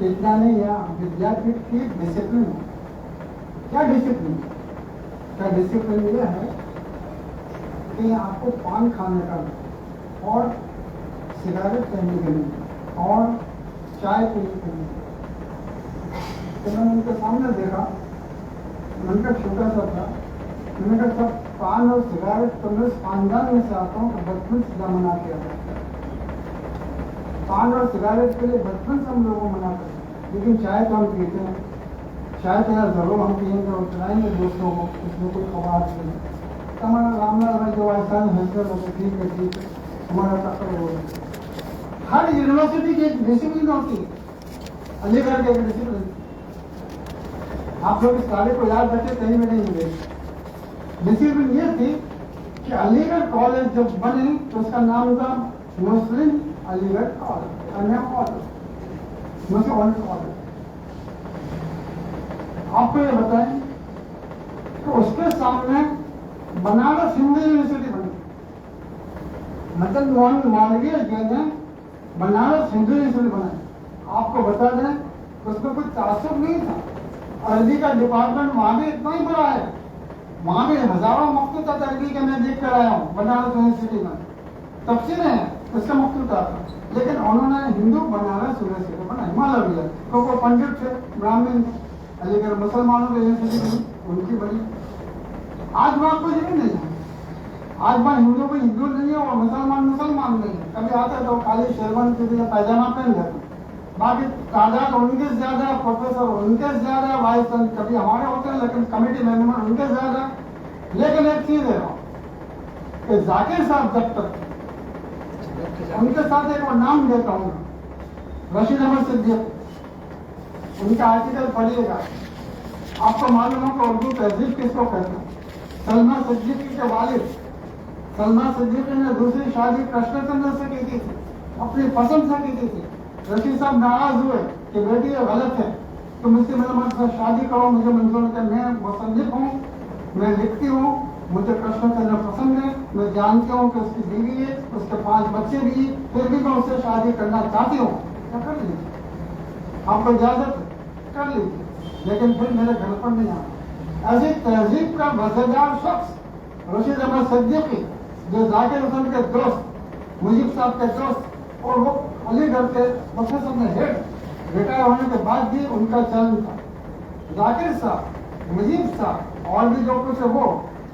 इतना नहीं, यहाँ विद्यापीठ की डिसिप्लिन। क्या डिसिप्लिन? क्या डिसिप्लिन ये है कि आपको पान खाने का और सिगारेट पहनने के लिए और चाय पीने के लिए। तो मैंने उनके सामने देखा, उनका छोटा सा था, मैंने कहा सब पान और सिगारेट तो मैं इस खानदान में से आता हूँ, तो बचपन से मना किया था। पान और सिगारेट के लिए बचपन से हम लोगों मना करते हैं, लेकिन चाय तो हम पीते हैं। चाय तो यार जरूर हम पियेंगे और पिलाएंगे दोस्तों को, इसमें कोई खबार नहीं है। हमारा रामलाल भाई जो ऐसा हंसर होते, ठीक है हमारा टक्कर हो गया। हर यूनिवर्सिटी की एक डिसिप्लिन होती है, अलीगढ़ की एक डिसिप्लिन। आप लोग इस तारीख को याद रखें, कहीं में नहीं मिलेगी। डिसीजन ये थी कि अलीगढ़ कॉलेज जब बने तो उसका नाम था मुस्लिम अलीगढ़ कॉलेज, अन्य कॉलेज, मुस्लिम अलीगढ़ कॉलेज। आपको ये बताएं कि उसके सामने बनारस हिंदू यूनिवर्सिटी बनी। मदन मोहन मालवीय जी ने बनारस हिंदू यूनिवर्सिटी बनाई। आपको बता दें उसमें कोई तासुब नहीं था। अरबी का डिपार्टमेंट वहां भी इतना ही बड़ा है, वहां भी हजारों मकतूत अरबी के मैं देख कर आया हूँ बनारस यूनिवर्सिटी में, तफसीरें हैं उसका मकतूत आता। लेकिन उन्होंने हिंदू बनारस यूनिवर्सिटी बनाई मालवीय, क्योंकि पंडित थे, ब्राह्मण थे। अलीगढ़ मुसलमानों की यूनिवर्सिटी बनी, उनकी बनी। आज वहां कुछ भी नहीं है। आज वहां हिंदू को हिंदू नहीं है और मुसलमान मुसलमान नहीं है। कभी आता है तो खाली शेरवानी की पैजामा पहन लेते, बाकी तादाद उनके ज्यादा, प्रोफेसर उनके ज्यादा, वाइस कभी हमारे होते हैं लेकिन कमेटी मेंबर उनके ज्यादा। लेकिन एक चीज है कि जाकिर साहब जब तक, उनके साथ एक और नाम देता हूँ, रशीद अहमद सिद्दीकी, उनका आर्टिकल पढ़िएगा, आपको मालूम हो कि उर्दू तहजीब किसको कहते हैं। सलमा सिद्दीकी के वालिद सलमा सिद्दीकी ने दूसरी शादी कृष्णचंद्र से की थी, अपनी पसंद से की थी। रशीद साहब नाराज हुए कि बेटी ये गलत है, तुम इसकी मर्द से शादी करो, मुझे मंजूर है। मैं मुसन्निफ हूँ, मैं लिखती हूँ, मुझे कृष्णचंद्र पसंद है, मैं जानती हूँ कि उसकी बीवी है, उसके 5 बच्चे भी, फिर भी मैं उससे शादी करना चाहती हूँ। क्या कर लीजिए, आपको इजाजत कर लीजिए, लेकिन फिर मेरे घर पर नहीं आना। ऐसी तहजीब का मजेदार शख्स रशीद अहमद सिद्दीकी, जो जाकिर हुसैन के दोस्त, मुजीब साहब के दोस्त, और वो अलीगढ़ के प्रोफेसर में हेड, रिटायर होने के बाद भी उनका चलन था। जाकिर साहब, मुजीब साहब और भी जो कुछ है वो,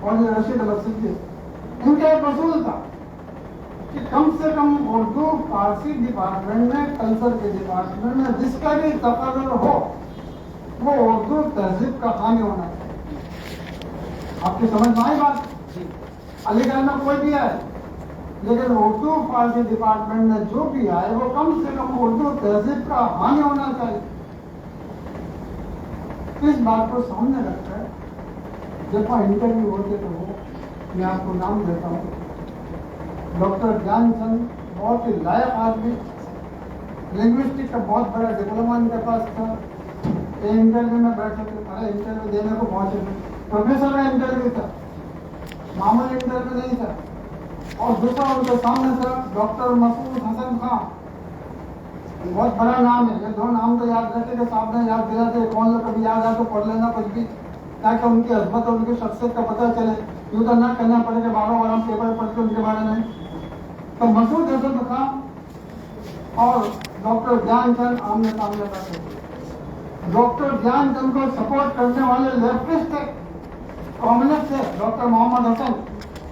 और ये रशीद अहमद सिद्दीकी, इनका एक असूल था कि कम से कम उर्दू फारसी डिपार्टमेंट में, कल्चर के डिपार्टमेंट में जिसका भी तकर्रुर हो वो उर्दू तहजीब का हामी होना चाहिए। आपकी समझ में आई बात? अलीगढ़ में कोई भी आए, लेकिन उर्दू फारसी डिपार्टमेंट में जो भी आए वो कम से कम उर्दू तहजीब का हामी होना चाहिए। इस बात को सामने रखकर जब वहाँ इंटरव्यू होते तो वो, मैं आपको नाम देता हूँ, डॉक्टर ज्ञानचंद, बहुत ही लायक आदमी, लिंग्विस्टिक का बहुत बड़ा डिप्लोमा इनके पास था। ये इंटरव्यू में बैठे थे, पहले इंटरव्यू देने को पहुंचे थे, प्रोफेसर का इंटरव्यू था, मामूली इंटरव्यू नहीं था। और दूसरा उनके सामने था डॉक्टर मसूद हसन खान, बहुत बड़ा नाम है। ये 2 नाम तो याद रखे के सामने याद दिलाते, कौन लोग कभी याद आए तो पढ़ लेना कुछ भी, ताकि उनकी अजमत और उनकी शख्सियत का पता चले। यूँ तो ना करना पड़ेगा बार बार हम पेपर पढ़ के उनके बारे में। तो मसूद हसन खान और डॉक्टर ज्ञानचंद आमने सामने बैठे थे। डॉक्टर ज्ञानचंद को सपोर्ट करने वाले लेफ्टिस्ट थे, कम्युनिस्ट थे, डॉक्टर मोहम्मद हसन,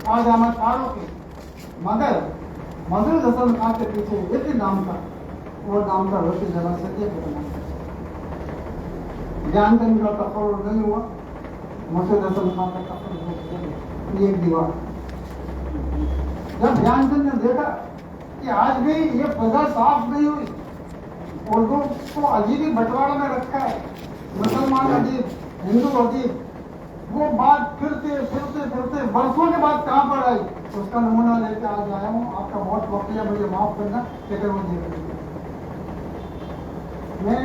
आज अहमद फारूकी। मगर मसूद हसन खान के पीछे एक ही नाम था, वो नाम था रशीद अहमद सिद्दीकी। ज्ञानचंद का तकर्रुर नहीं हुआ, मसूद हसन खान का तकर्रुर, एक दीवार। जब ज्ञानचंद ने देखा कि आज भी ये फजा साफ नहीं हुई, उर्दू को अजीब ही बंटवारा में रखा है, मुसलमान अजीब, हिंदू अजीब, वो बात फिरते फिरते फिरते बरसों के बाद कहाँ पर आई, उसका नमूना लेके आज आया हूँ। आपका बहुत वक्तिया, मुझे माफ करना, लेकिन वो देख लीजिए। मैं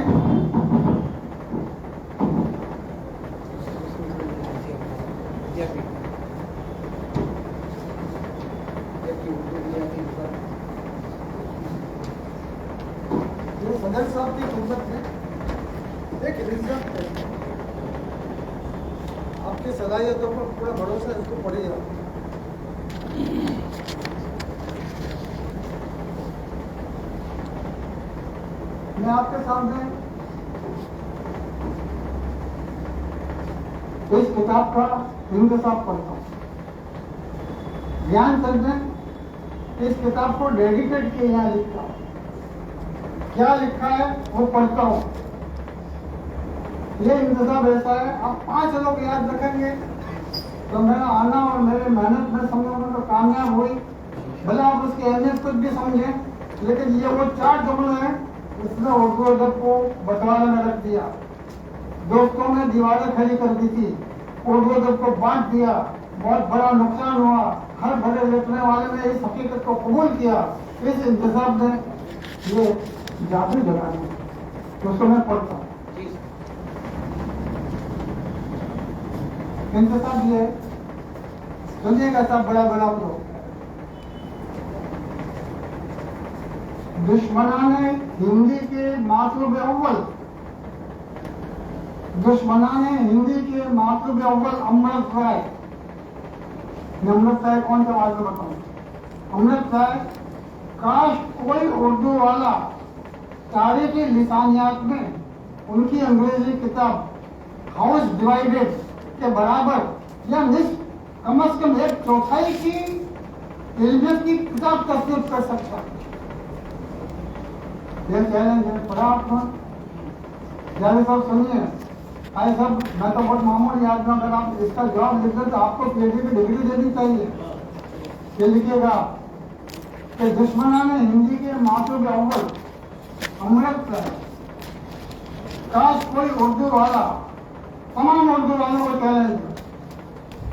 सदर साहब की खिदमत में एक रिजल्ट है, आपकी सलाहियतों पर पूरा भरोसा है, इसको पढ़िएगा। मैं आपके सामने इस किताब का इंतजाम करता हूँ। ज्ञानचंद ने इस किताब को डेडिकेट किया, यहाँ लिखा, क्या लिखा है वो पढ़ता हूँ। ये इंतजाम ऐसा है, आप 5 लोग याद रखेंगे तो मेरा आना और मेरे मेहनत में समझोगे तो कामयाब हुई। भले आप उसकी अहमियत कुछ भी समझें, लेकिन ये वो 4 जुमले हैं इसने उर्दू अदब को बंटवारे में रख दिया। दोस्तों ने दीवारें खड़ी कर दी थी, उर्दू अदब को बांट दिया, बहुत बड़ा नुकसान हुआ। हर बड़े लिखने वाले ने इस हकीकत को कबूल किया, इस इंतजाम ने ये जादू जगाने उसको मैं पढ़ता हूँ। इंतजाम ये सुनिएगा सब बड़ा बड़ा लोग। दुश्मनाने हिंदी के मातृब अव्वल, दुश्मनाने हिंदी के मातृब अव्वल अमृत राय। अमृत राय कौन सा आज में बताऊं? अमृत राय, काश कोई उर्दू वाला तारीखी लिसानियात में उनकी अंग्रेजी किताब हाउस डिवाइडेड के बराबर या निष्ठ कम से कम 1/4 की इल्मियत की किताब तस्दीक कर सकता है। यह चैलेंज है, पढ़ा आपने? जावेद साहब सुनिए, आए सब, मैं तो बहुत मामूली आदमी, अगर आप इसका जवाब लिख दें तो आपको पीएचडी की डिग्री देनी चाहिए। ये लिखिएगा कि दुश्मनाने हिंदी के मातृब अव्वल अमृत राय, काश कोई उर्दू वाला, तमाम उर्दू वालों को चैलेंज है,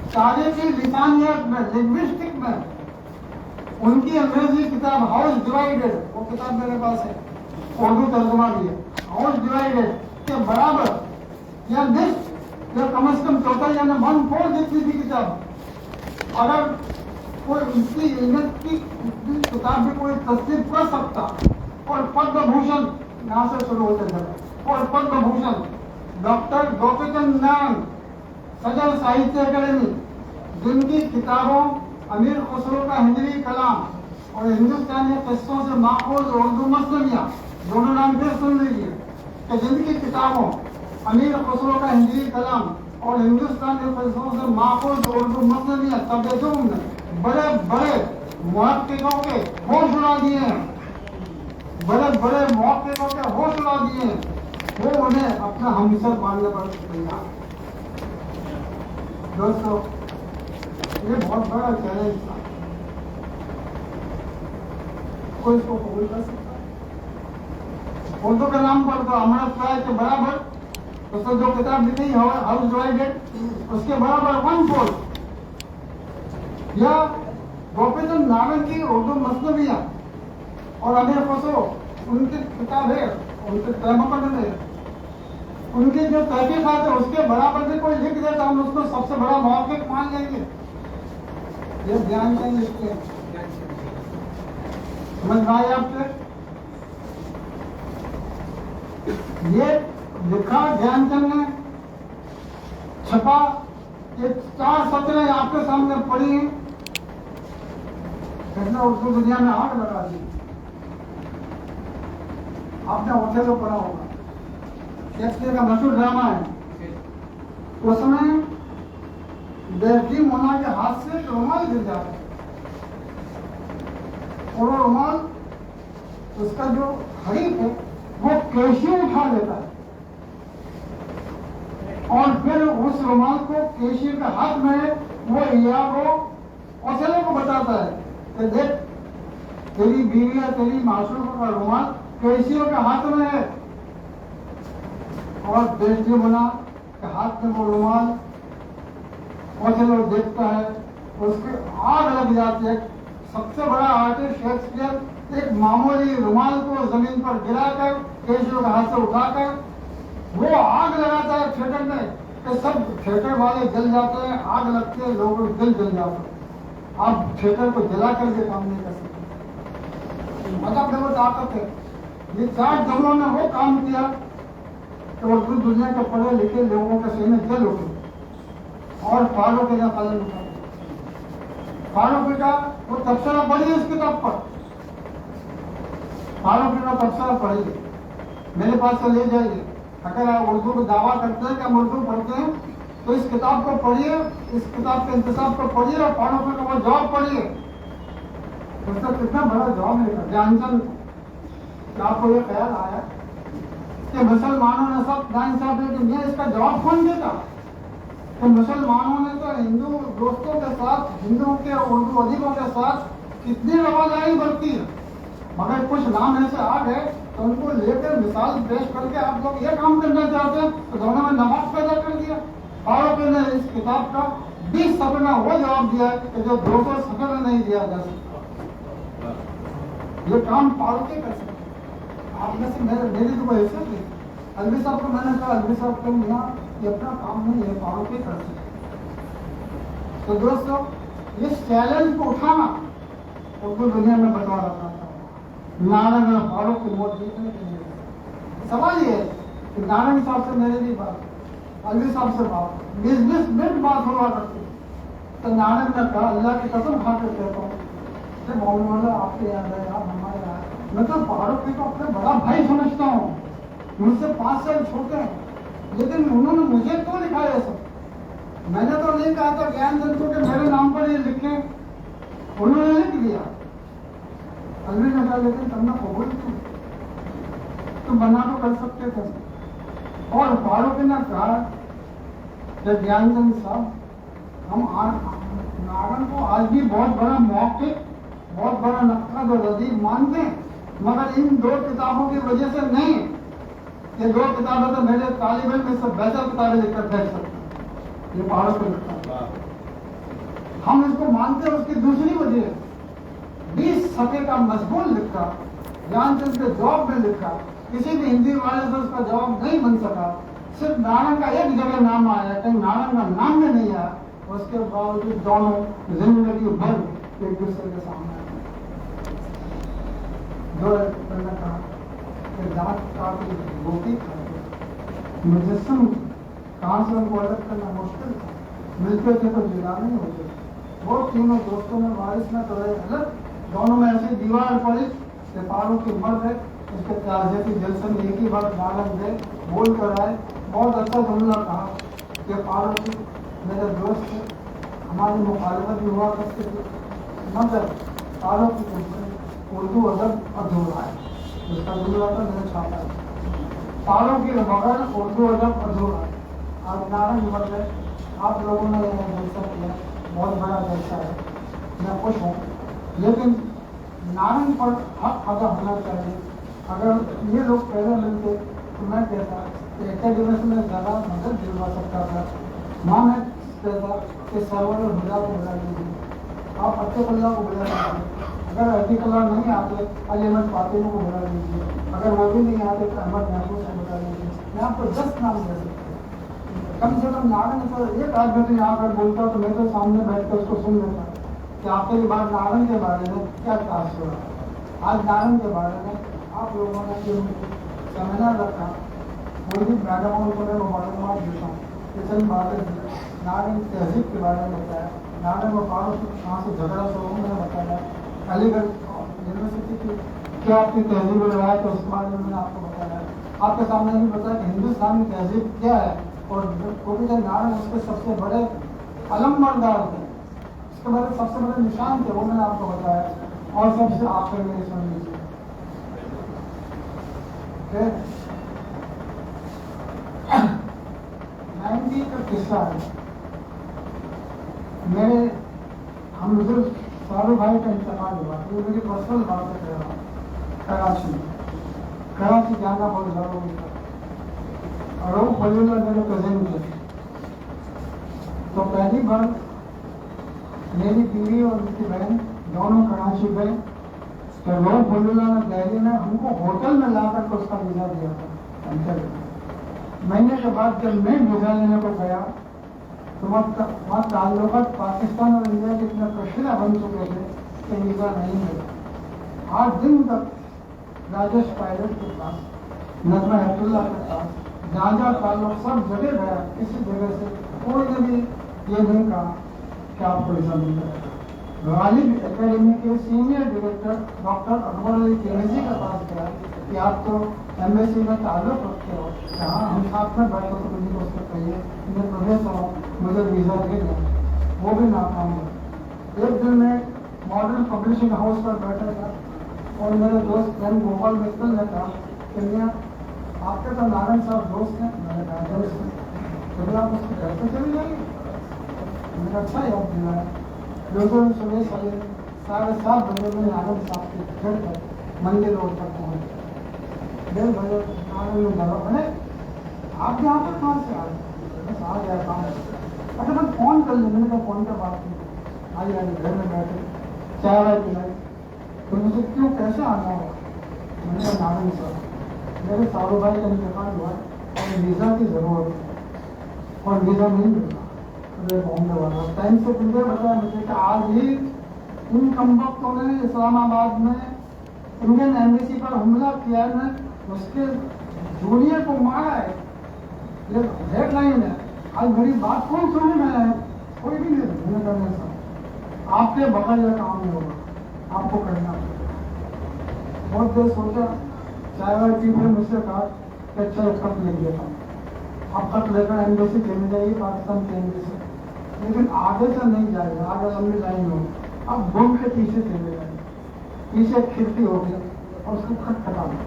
तारीखी लिसानियत में, लिंग्विस्टिक में उनकी अंग्रेजी किताब हाउस डिवाइडेड, वो किताब मेरे पास है, उर्दू तर्जुमा भी है, हाउस डिवाइडेड के बराबर या निष्ठ या कम से कम चौथाई यानी 1/4 जितनी भी किताब, अगर कोई इसकी इल्मियत की किताब भी कोई तस्दीक कर सकता, और पद्म भूषण यहाँ से शुरू होते जाए, और पद्म भूषण डॉक्टर गोपीचंद नारायण सदर साहित्य अकादमी, जिनकी किताबों अमीर खुसरो का हिंदवी कलाम और हिंदुस्तानी किस्सों से माखूज उर्दू मसलमिया, दोनों नाम फिर सुन लीजिए, कि जिनकी किताबों अमीर खुसरो का हिंदवी कलाम और हिंदुस्तानी किस्सों से माखूज उर्दू मसलमिया तबेदुम ने बड़े बड़े मुहक्किकों के होश उड़ा दिए हैं, बड़े बड़े मुहक्किकों के होश उड़ा दिए हैं, वो उन्हें अपना हमसर मानने पर तैयार। दोस्तों, ये बहुत बड़ा चैलेंज था, कोई इसको कबूल कर सकता है? उर्दू के नाम पर तो अमृत राय के बराबर उसने जो किताब लिखी हाउस डिवाइडेड, उसके बराबर 1/4, या गोपीचंद नारायण की उर्दू मसलमिया और अमीर खुसरो उनकी किताब है, उनके तहमकद में उनकी जो तहकीकात है उसके बराबर भी कोई लिख देता, हम उसको सबसे बड़ा मौक़िफ़ मान लेंगे। ये ध्यान देंगे, इसके समझ में आए आपसे? ये लिखा ध्यानचंद ने, छपा, ये 4 सत्रें आपके सामने पड़ी हैं, कहना उर्दू दुनिया में आग लगा दी। आपने ओथेलो पढ़ा होगा, शेक्सपियर का मशहूर ड्रामा है, उसमें डेस्डेमोना के हाथ से एक रुमाल गिर जाता है, और वो रुमाल उसका जो हरीफ है वो केशियो उठा लेता है, और फिर उस रुमाल को केशियो के हाथ में वो इयागो ओथेलो को बताता है कि देख, तेरी बीवी या तेरी मासूमा का रुमाल केशियो के हाथ में है, और डेस्डेमोना के हाथ में वो रुमाल ओथेलो देखता है, उसके आग लग जाती है। सबसे बड़ा आर्टिस्ट शेक्सपियर एक मामूली रुमाल को जमीन पर गिराकर केशियो के हाथ से उठाकर वो आग लगाता है थिएटर में, कि सब थिएटर वाले जल जाते हैं, आग लगती है, लोगों के दिल जल जाते हैं। आप थिएटर को जला करके काम नहीं कर सकते, मतलब वो ताकत है। ये 4 जमलों ने वो काम किया कि उर्दू दुनिया के पढ़े लिखे लोगों के सीने जल उठे, और फारूकी का कलम उठा। फारूकी का वो तबसरा पढ़िए इस किताब पर, फारूकी का तबसरा पढ़िए, मेरे पास से ले जाइए। अगर आप उर्दू को दावा करते हैं कि हम उर्दू पढ़ते हैं, तो इस किताब को पढ़िए, इस किताब के इंतजाम को पढ़िए, और फारूकी का वो जवाब पढ़िए। उसका कितना बड़ा जवाब लिखा ध्यानचंद। आपको ये ख्याल आया कि मुसलमानों ने सब नाइंसाफी की, मैं इसका जवाब कौन देता? तो मुसलमानों ने तो हिंदू दोस्तों के साथ, हिंदुओं के उर्दू अदीबों के साथ कितनी रवादारी बरती है, मगर कुछ नाम ऐसे आ गए तो उनको लेकर मिसाल पेश करके आप लोग ये काम करना चाहते हैं, तो दोनों में नमाज पैदा कर दिया। फारूकी ने इस किताब का 20 सफे में वो जवाब दिया है कि जो 200 सफे में नहीं दिया जा सकता। ये काम पाल के कर सकते। आप में से मेरी तो कोई हैसियत नहीं। अलवी साहब को मैंने कहा, अलवी साहब तुम यहाँ ये अपना काम नहीं है, पाल के कर सकते। तो दोस्तों, इस चैलेंज को उठाना उनको दुनिया में बता रहा था नारायण फारूक की मौत जीतने के लिए। सवाल ये है कि नारायण साहब से मेरे लिए बात, अलवी साहब से बात 20-20 मिनट बात हुआ करती। तो नारायण ने कहा, अल्लाह की कसम खा कर कहता हूँ, मौलवी वाला आपके यहाँ है, आप हमारे यहाँ है। मैं तो फारूक को अपने बड़ा भाई समझता हूँ, मुझसे 5 साल छोटे हैं, लेकिन उन्होंने मुझे क्यों लिखा है सब? मैंने तो नहीं कहा था ज्ञानचंद को कि मेरे नाम पर ये लिखे, उन्होंने लिख दिया। अलवी ने कहा, लेकिन तुमने कबूल क्यों? तुम बना तो कर सकते थे। और फारूक ने कहा कि ज्ञानचंद साहब, हम नारायण को आज भी बहुत बड़ा मौके, बहुत बड़ा नक्काद और रदीब मानते हैं, मगर इन 2 किताबों की वजह से नहीं। ये 2 किताबें तो मेरे तालिब इल्म में सब बेहतर किताबें लिखकर फेंक सकते हैं। ये फारूक को लिखता है, हम इसको मानते हैं। उसकी दूसरी वजह 20 सफे का मजमून लिखा, ज्ञानचंद के जवाब में लिखा, किसी भी हिंदी वाले से उसका जवाब नहीं बन सका। सिर्फ नारायण का एक जगह नाम आया, कहीं नारायण का नाम में नहीं आया। उसके बावजूद दोनों जिंदगी भर एक दूसरे के सामने आए। जो मैंने कहा कि दांत काटी रोटी खाते, मुजस्सम कहाँ से उनको अलग करना मुश्किल था, मिलते थे तो जुदा नहीं होते। वो तीनों दोस्तों में वारिस में तो रहे अलग, दोनों में ऐसी दीवार पड़ी कि फारूक की मर है, उसके ताज़ियती जलसे में एक ही बार नारायण दे बोल कर आए। बहुत अच्छा जुमला कहा कि फारूक मेरे दोस्त थे, हमारी मुखालिफत भी हुआ करती थी, मगर फारूक की उर्दू अदब अधूरा है। उसका जुमला था, मैंने छापा है, फारूक के बगैर उर्दू अदब अधूरा है। आज नारायण मर गए, आप लोगों ने यह जलसा किया, बहुत बड़ा जलसा है, मैं खुश हूँ। लेकिन नारायण पर हक अदा होना चाहिए। अगर ये लोग पहले मिलते तो मैं कहता कि एकेडमी में ज़्यादा मदद दिलवा सकता था। माँ मैं कहता कि सरवर हुदा को बुला लीजिए, आप अत्तुल्लाह को बुला लीजिए, अगर अतीकुल्लाह नहीं आते अली अहमद फातिमी को बुला लीजिए, अगर वो भी नहीं आते तो अहमद महफूज को बुला लीजिए। मैं आपको 10 नाम दे सकता हूँ। कम से कम नारायण सर एक आदमी तो यहाँ पर बोलता तो मैं तो सामने बैठ कर उसको सुन लेता कि आखिरी बार नारायण के बारे में क्या तासुर है। आज नारायण के बारे में आप लोगों ने जो सेमिनार रखा, मुझे मैडम को मैं मालूमात देता हूँ। किशन बादल नारायण तहजीब के बारे में बताया, नारायण व फारूक कहाँ से झगड़ा शुरू मैंने बताया, अलीगढ़ यूनिवर्सिटी की क्या आपकी तहजीब रहा है तो उसके बारे में मैंने आपको बताया। आपके सामने भी बताया कि हिंदुस्तानी तहजीब क्या है, और गोपीचंद नारायण उसके सबसे बड़े अलमबरदार थे, उसके बड़े सबसे बड़े निशान थे, वो मैंने आपको बताया। और सबसे आखिर में सुन लीजिए, 90 का किस्सा है। मेरे हम बुजुर्ग सारू भाई का इंतकाल हुआ, ये मेरी पर्सनल बात है कह रहा हूँ। कराची जाना बहुत जरूरी था, और वो फजूला मेरे कजिन थे। तो पहली बार मेरी बीवी और उनकी बहन दोनों कराची गए, तो लोग फजूला ने दिल्ली में हमको होटल में लाकर के उसका वीज़ा दिया था। महीने के बाद जब मैं वीज़ा लेने को गया तो वहाँ ताल्लुकात पाकिस्तान और इंडिया के इतना कशीदा बन चुके थे कि वीज़ा नहीं मिला। 8 दिन तक राजेश पायलट के पास, नजमा हेतुल्लाह के पास, जहाँ जहाँ ताल्लुक सब जगह गया, किसी जगह से कोई ने भी ये नहीं कहा कि आपको वीज़ा मिल जाएगा। गालिब एकेडमी के senior director doctor Akbar Ali केनेजी के पास गया कि आप तो एम्बेसी में ताल्लुक रखते हो, हाँ हम साथ में बैठे तो मुझे उसको कहिए मैं प्रदेश हूँ, मुझे वीज़ा दे दें, वो भी नाकाम हुआ। एक दिन मैं मॉडर्न पब्लिशिंग हाउस पर बैठा था और मेरे दोस्त एम गोपाल मित्तल ने कहा कि मियाँ आपके तो नारायण साहब दोस्त हैं। मैंने कहा दोस्त हैं, तो फिर आप उसके घर पर चली जाइए। मैंने अच्छा याद दिलाया। लोगों ने सुबह 7:30 बजे में नारायण साहब के घर पर मंदिर रोड पर पहुँचे। 1:30 बजे नारायण में घर बने, आप यहाँ पर कहाँ से आ गए? बस आ गया काम। अच्छा कर ली, मैंने कहा फोन पे बात नहीं, आई आई घर में बैठे चाय वाय पिलाई। तो मुझे क्यों कैसे आना होगा? मैंने कहा नारायण साहब मेरे सारू भाई का इंतकाल हुआ और वीज़ा की जरूरत है और वीज़ा नहीं मिला। अरे बॉम्बे वाला टाइम से पहले बताया मुझे कि आज ही इन कमबख्तों ने इस्लामाबाद में इंडियन एम्बेसी पर हमला किया है, उसके जूनियर को मारा है। ये हेडलाइन है। आज मेरी बात कौन सुनने में है? कोई भी नहीं। मैंने कहा नहीं साहब आपके बगैर यह काम नहीं होगा, आपको करना पड़ेगा। बहुत देर सोचा, चाय वाय पी फिर मुझसे कहा कि अच्छा एक खत लिख देता हूँ। आप खत लेकर एम्बेसी चली जाइए, पाकिस्तान की एम्बेसी, लेकिन आगे से नहीं जाएगा, आगे लंबी लाइन होगी। अब घूम के पीछे चले जाएंगे, पीछे खिड़की होगी और उसको खटखटा दो।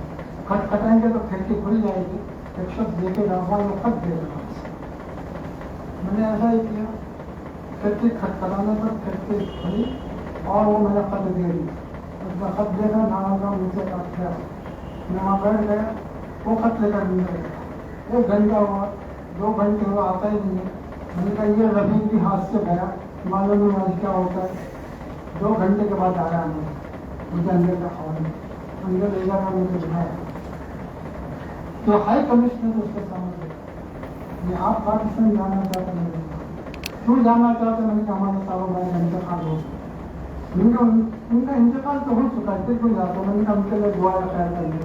खटखटाएंगे तो खिड़की खुल जाएगी, एक शब्द देखेगा वहाँ वो खट देगा। मैंने ऐसा ही किया, खिड़की खटखटाने पर खिड़की खुली और वो मेरा खत दे दी। उसका खत देखा, नाना का मुझसे काट गया। मैं वहाँ बैठ गया, वो खत लेकर मिल गया। 1 घंटा हुआ, 2 घंटे हुआ, आता ही नहीं है। मैंने कहा ये रफी भी हाथ से गया, मालूम नहीं आज क्या होता है। 2 घंटे के बाद आया मुझे अंदर का हवाला, अंदर ले जाकर मुझे दिखाया तो हाई कमिश्नर उसके सामने ये आप पाकिस्तान जाना चाहते नहीं, क्यों जाना चाहते? मैंने कहा हमारे सालों भाई का इंतकाल हो गया। उनका इंतकाल तो हो चुका है, फिर क्यों जाता? मैंने कहा उनके लिए दुआ खैर करेंगे,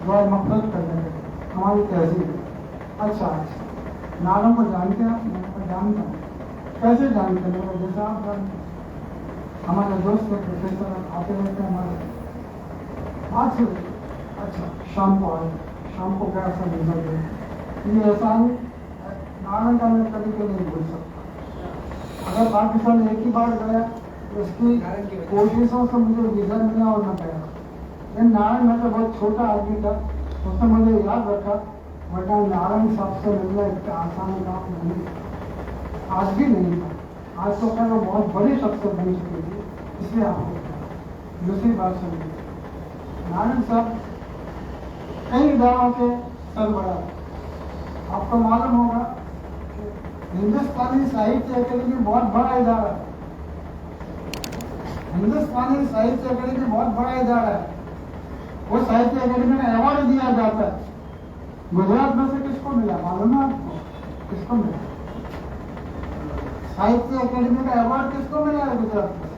दुआ मफरत कर देंगे, हमारी तहजीब है। अच्छा नारम को जानते हैं आप? मैं तो जानता हूँ। कैसे जानते हैं? जैसे आप जानते हैं, हमारे दोस्त है प्रोफेसर आते रहते हैं हमारे। आज से अच्छा शाम को आए, शाम को क्या ऐसा मिलना चाहिए, ये एहसान नारायण का मैं कभी क्यों नहीं भूल सकता। अगर पाकिस्तान एक ही बार गया तो उसकी कोशिशों से मुझे वीज़ा मिला और न गया। लेकिन नारायण मैं तो बहुत छोटा आदमी था, उसने मुझे याद रखा, वरना नारायण साहब से मिलना इतना आसान काम नहीं था, आज भी नहीं था। आज तो क्या वो बहुत बड़ी शख्सियत बन चुकी थी, इसलिए आपको दूसरी बात सुनिए। नारायण साहब कई इदारों के सरबराह, आपको मालूम होगा हिंदुस्तानी साहित्य अकेडमी बहुत बड़ा इदारा है। हिंदुस्तानी साहित्य अकेडमी बहुत बड़ा इदारा है। वो साहित्य अकेडमी में अवार्ड दिया जाता है। गुजरात में से किसको मिला मालूम है आपको? किसको मिला? साहित्य अकेडमी का अवार्ड किसको मिला है गुजरात में?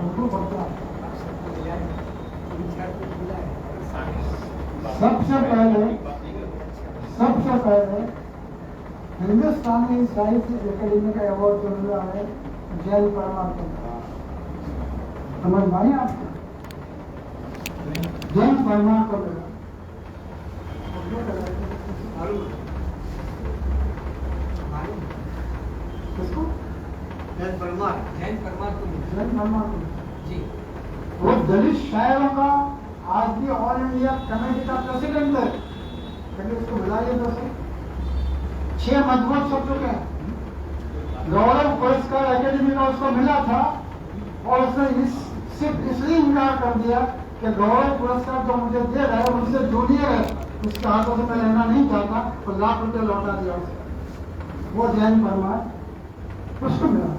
उनको पता है। सबसे पहले हिंदुस्तानी साहित्य अकेडमी का अवार्ड जो मिला है जैन परमार को। समझ पाए आपको? जैन परमार को मिला। किसको? जैन परमार को जी। वो दलित शायरों का आज भी ऑल इंडिया कमेटी का प्रेसिडेंट है। कभी उसको बुलाइए तो सही। 6 मजबूत हो चुके हैं। गौरव पुरस्कार अकेडमी का उसको मिला था और उसने सिर्फ इसलिए इनकार कर दिया कि गौरव पुरस्कार जो मुझे दे रहा है मुझसे जूनियर है, उसके हाथों से मैं लेना नहीं चाहता, तो ₹1,00,000 लौटा दिया उसे। वो जैन परमार उसको मिला,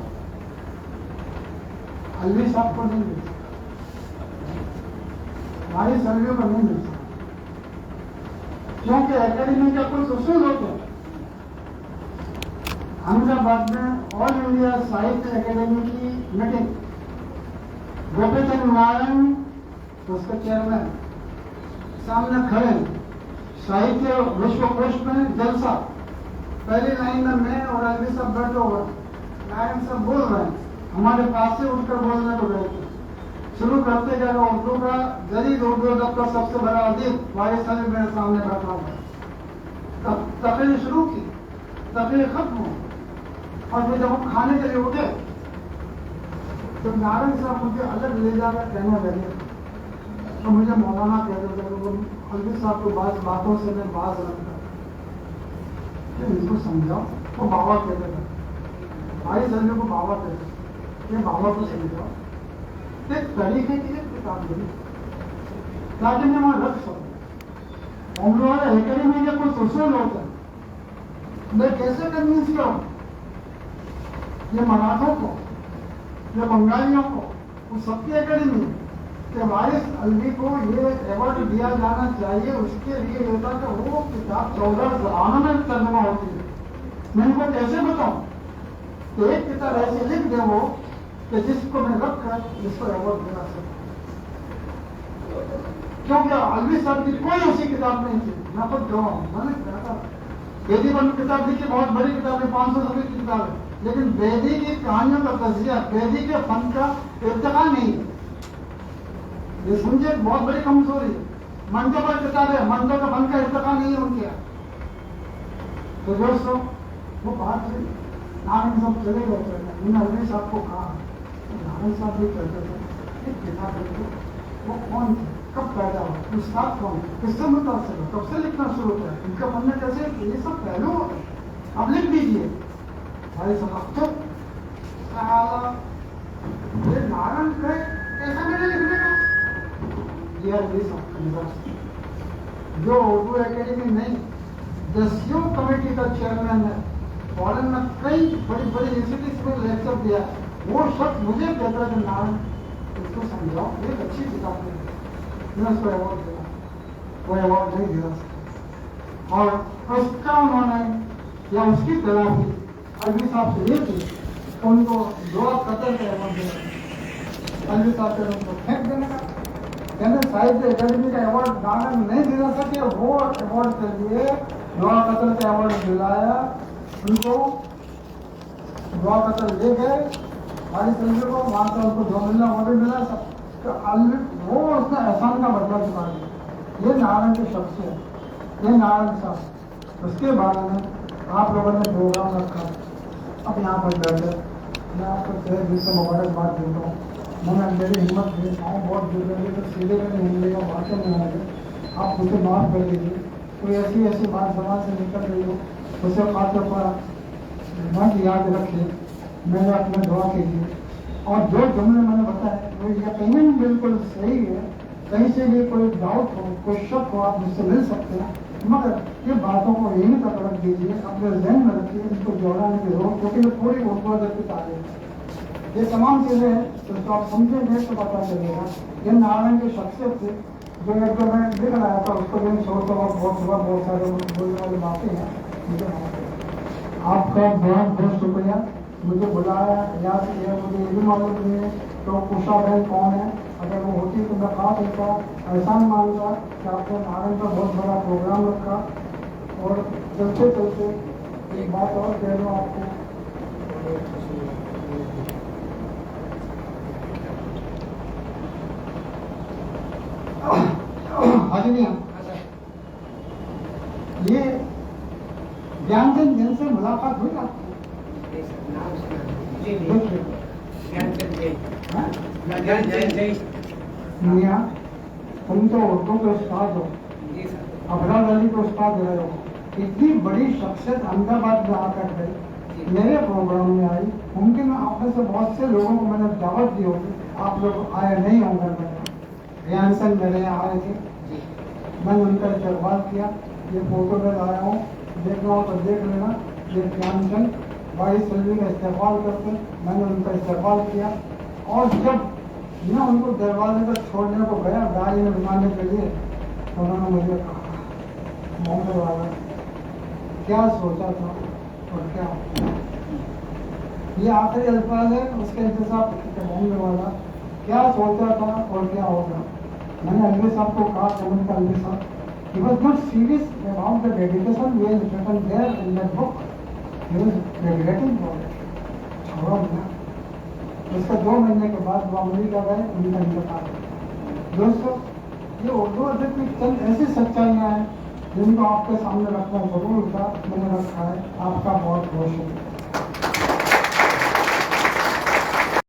अलवी साहब को नहीं मिला, हमारी सर्वियों को नहीं मिल सकता, क्योंकि अकेडमी का कुछ उसूल होते हैं। अहमदाबाद में ऑल इंडिया साहित्य अकेडमी की मीटिंग, गोपीचंद नारायण उसका चेयरमैन सामने खड़े, साहित्य विश्वकोश में जलसा, पहली लाइन में मैं और अलवी साहब बैठे हुए, नारायण साहब बोल रहे हैं, हमारे पास से उठकर बोलने को गए थे। शुरू करते गए उर्दू का जदीद उर्दू अदब का सबसे बड़ा अदीब वारिस साहब मेरे सामने बैठा हुआ। तकरीर शुरू की, तकरीर खत्म हो, और फिर जब हम खाने के लिए उठे तो नारायण साहब मुझे अलग ले जाकर कहने लगे, तो मुझे मौलाना कहते थे, वो अलवी साहब को बातों से मैं बाज रखता, इनको समझाओ। वो बाबा कहते थे, वारिस साहब को बाबा कहते, ये बाबा को समझाओ। एक तरीके की एक किताब बनी ताकि मैं वहां रख सकूं। हम लोग अकेडमी के कुछ उसूल होते हैं, मैं कैसे कन्विंस करूं ये मराठों को, ये बंगालियों को, उस सबकी एकेडमी कि वारिस अल्वी को ये अवार्ड दिया जाना चाहिए, उसके लिए ये था कि वो किताब 14 जबानों में तर्जुमा होती है। मैं इनको कैसे बताऊं? तो एक किताब ऐसे लिख दे वो कि जिसको मैं रख कर जिसको अवार्ड दिला सकूं, क्योंकि अलवी साहब की कोई ऐसी किताब नहीं थी। मैं खुद गवाह हूं, मैंने कहा था बेदी बन किताब लिखी, बहुत बड़ी किताब है, 500 सफे की किताब है, लेकिन बेदी की कहानियों का तजिया, बेदी के फन का इर्तिका नहीं है। ये समझे बहुत बड़ी कमजोरी। मंडो पर किताब है, मंडो का फन का इर्तिका नहीं है उनके यहाँ। तो दोस्तों वो बात है, नारायण साहब चले गए थे, मैंने अलवी साहब को कहा, नारायण साहब भी कहते थे एक किताब लिखो, वो कौन थे, कब पैदा हुआ, उस्ताद कौन, किससे मुतासिर हो, कब से लिखना शुरू किया, इनका पढ़ने कैसे, ये सब पहलू अब लिख दीजिए भाई साहब। तो ये नारायण कहे ऐसा मैंने लिखने का ये अलवी साहब जो उर्दू एकेडमी नहीं, दसियों कमेटी का चेयरमैन है, फॉरेन में कई बड़ी बड़ी यूनिवर्सिटीज में लेक्चर दिया, वो शख्स मुझे कहता है कि नारायण इसको समझाओ, एक अच्छी किताब है, मैं उसको अवार्ड दिला, वो अवार्ड नहीं दिला सकता। और उसका उन्होंने या उसकी तलाशी अलवी साहब से ये थी, उनको 2 कतर का अवार्ड दिया, अलवी साहब से उनको फेंक देने का, कहते साहित्य अकादमी का अवार्ड नारायण नहीं दिला सके, वो अवार्ड के लिए 2 कतर का अवार्ड दिलाया उनको। 2 कतर ले गए हमारी संजय को, वहां से उनको 2 मिलना ऑर्डर मिला सब, तो वो उसने एहसान का बदला चुका दिया। ये नारायण के शख्स है, ये नारायण साहब। उसके बारे में आप लोगों ने प्रोग्राम रखा, अब यहाँ पर बैठे, मैं आपको तहे दिल से मुबारकबाद देता हूँ। मैंने मेरी हिम्मत नहीं पाऊँ, बहुत जुड़ेंगे तो सीधे मैंने हिंदी का भाषण में आएंगे, आप मुझे माफ़ कर दीजिए। कोई ऐसी बात जबान से निकल रही हो उसे खाते पर मत याद रखिए, मैंने अपना दुआ कीजिए। और जो जुमले मैंने बताया वो यकीनन बिल्कुल सही है, कहीं से भी कोई डाउट हो, कोई शक हो, आप मुझसे मिल सकते हैं, मगर ये बातों को यहीं तक रख दीजिए, अपने जहन में रखिए, इनको जोड़ाने की जरूरत, क्योंकि ये पूरी उर्दू आ रही है। ये तमाम चीज़ें हैं तो आप समझेंगे तो पता चलेगा। ये नारायण की शख्सियत थी, जो एक मैं लिख रहा था उसको भी छोड़ता हुआ बहुत सारे बोलने वाली बातें हैं। मुझे आपका बहुत बहुत शुक्रिया, मुझे बुलाया, याद किया। मुझे ये भी मालूम नहीं है तो उषा बहन कौन है, अगर वो होती तो मैं खा सकता, एहसान मानता कि आपने नारायण का बहुत बड़ा प्रोग्राम रखा। और चलते चलते एक बात और कह दूँ आपको, हाजिरियाँ, ये ज्ञानचंद जिनसे मुलाकात हुई आपको? मियाँ तुम तो उर्दू के उस्ताद हो, अफराद अली के उस्ताद रहे हो, इतनी बड़ी शख्सियत अहमदाबाद में आकर गई, मेरे प्रोग्राम में आई, मुमकिन आप में से बहुत से लोगों को मैंने दावत दी होगी, आप लोग आए नहीं होंगे। ज्ञानचंद मेरे यहाँ आए थे, मैंने उनका इस्तेमाल किया, ये फोटो में लाया हूँ, देखना हो तो देख लेना। ये ज्ञानचंद 22 फरवरी का इस्तेमाल करते, मैंने उनका इस्तेमाल किया। और जब मैं उनको दरवाजे पर छोड़ने को गया गाड़ी में घुमाने के लिए, तो उन्होंने मुझे कहा, मोहम्मद वाला क्या सोचा था और क्या होगा? ये आखिरी अल्फाज है, उसके इंतजाम मोहम्मद वाला क्या सोचा था और क्या होगा। मैंने अलवी साहब को कहा, उनका अलवी साहब he was not serious about the dedication he has written there in that book. He was regretting for it. छोड़ो ना। उसके 2 महीने के बाद वो अमेरिका गए, उनका इंतकाल। दोस्तों, ये उर्दू अदब की चंद ऐसी सच्चाइयाँ हैं जिनको आपके सामने रखना जरूर था, मैंने रखा है। आपका बहुत बहुत शुक्रिया।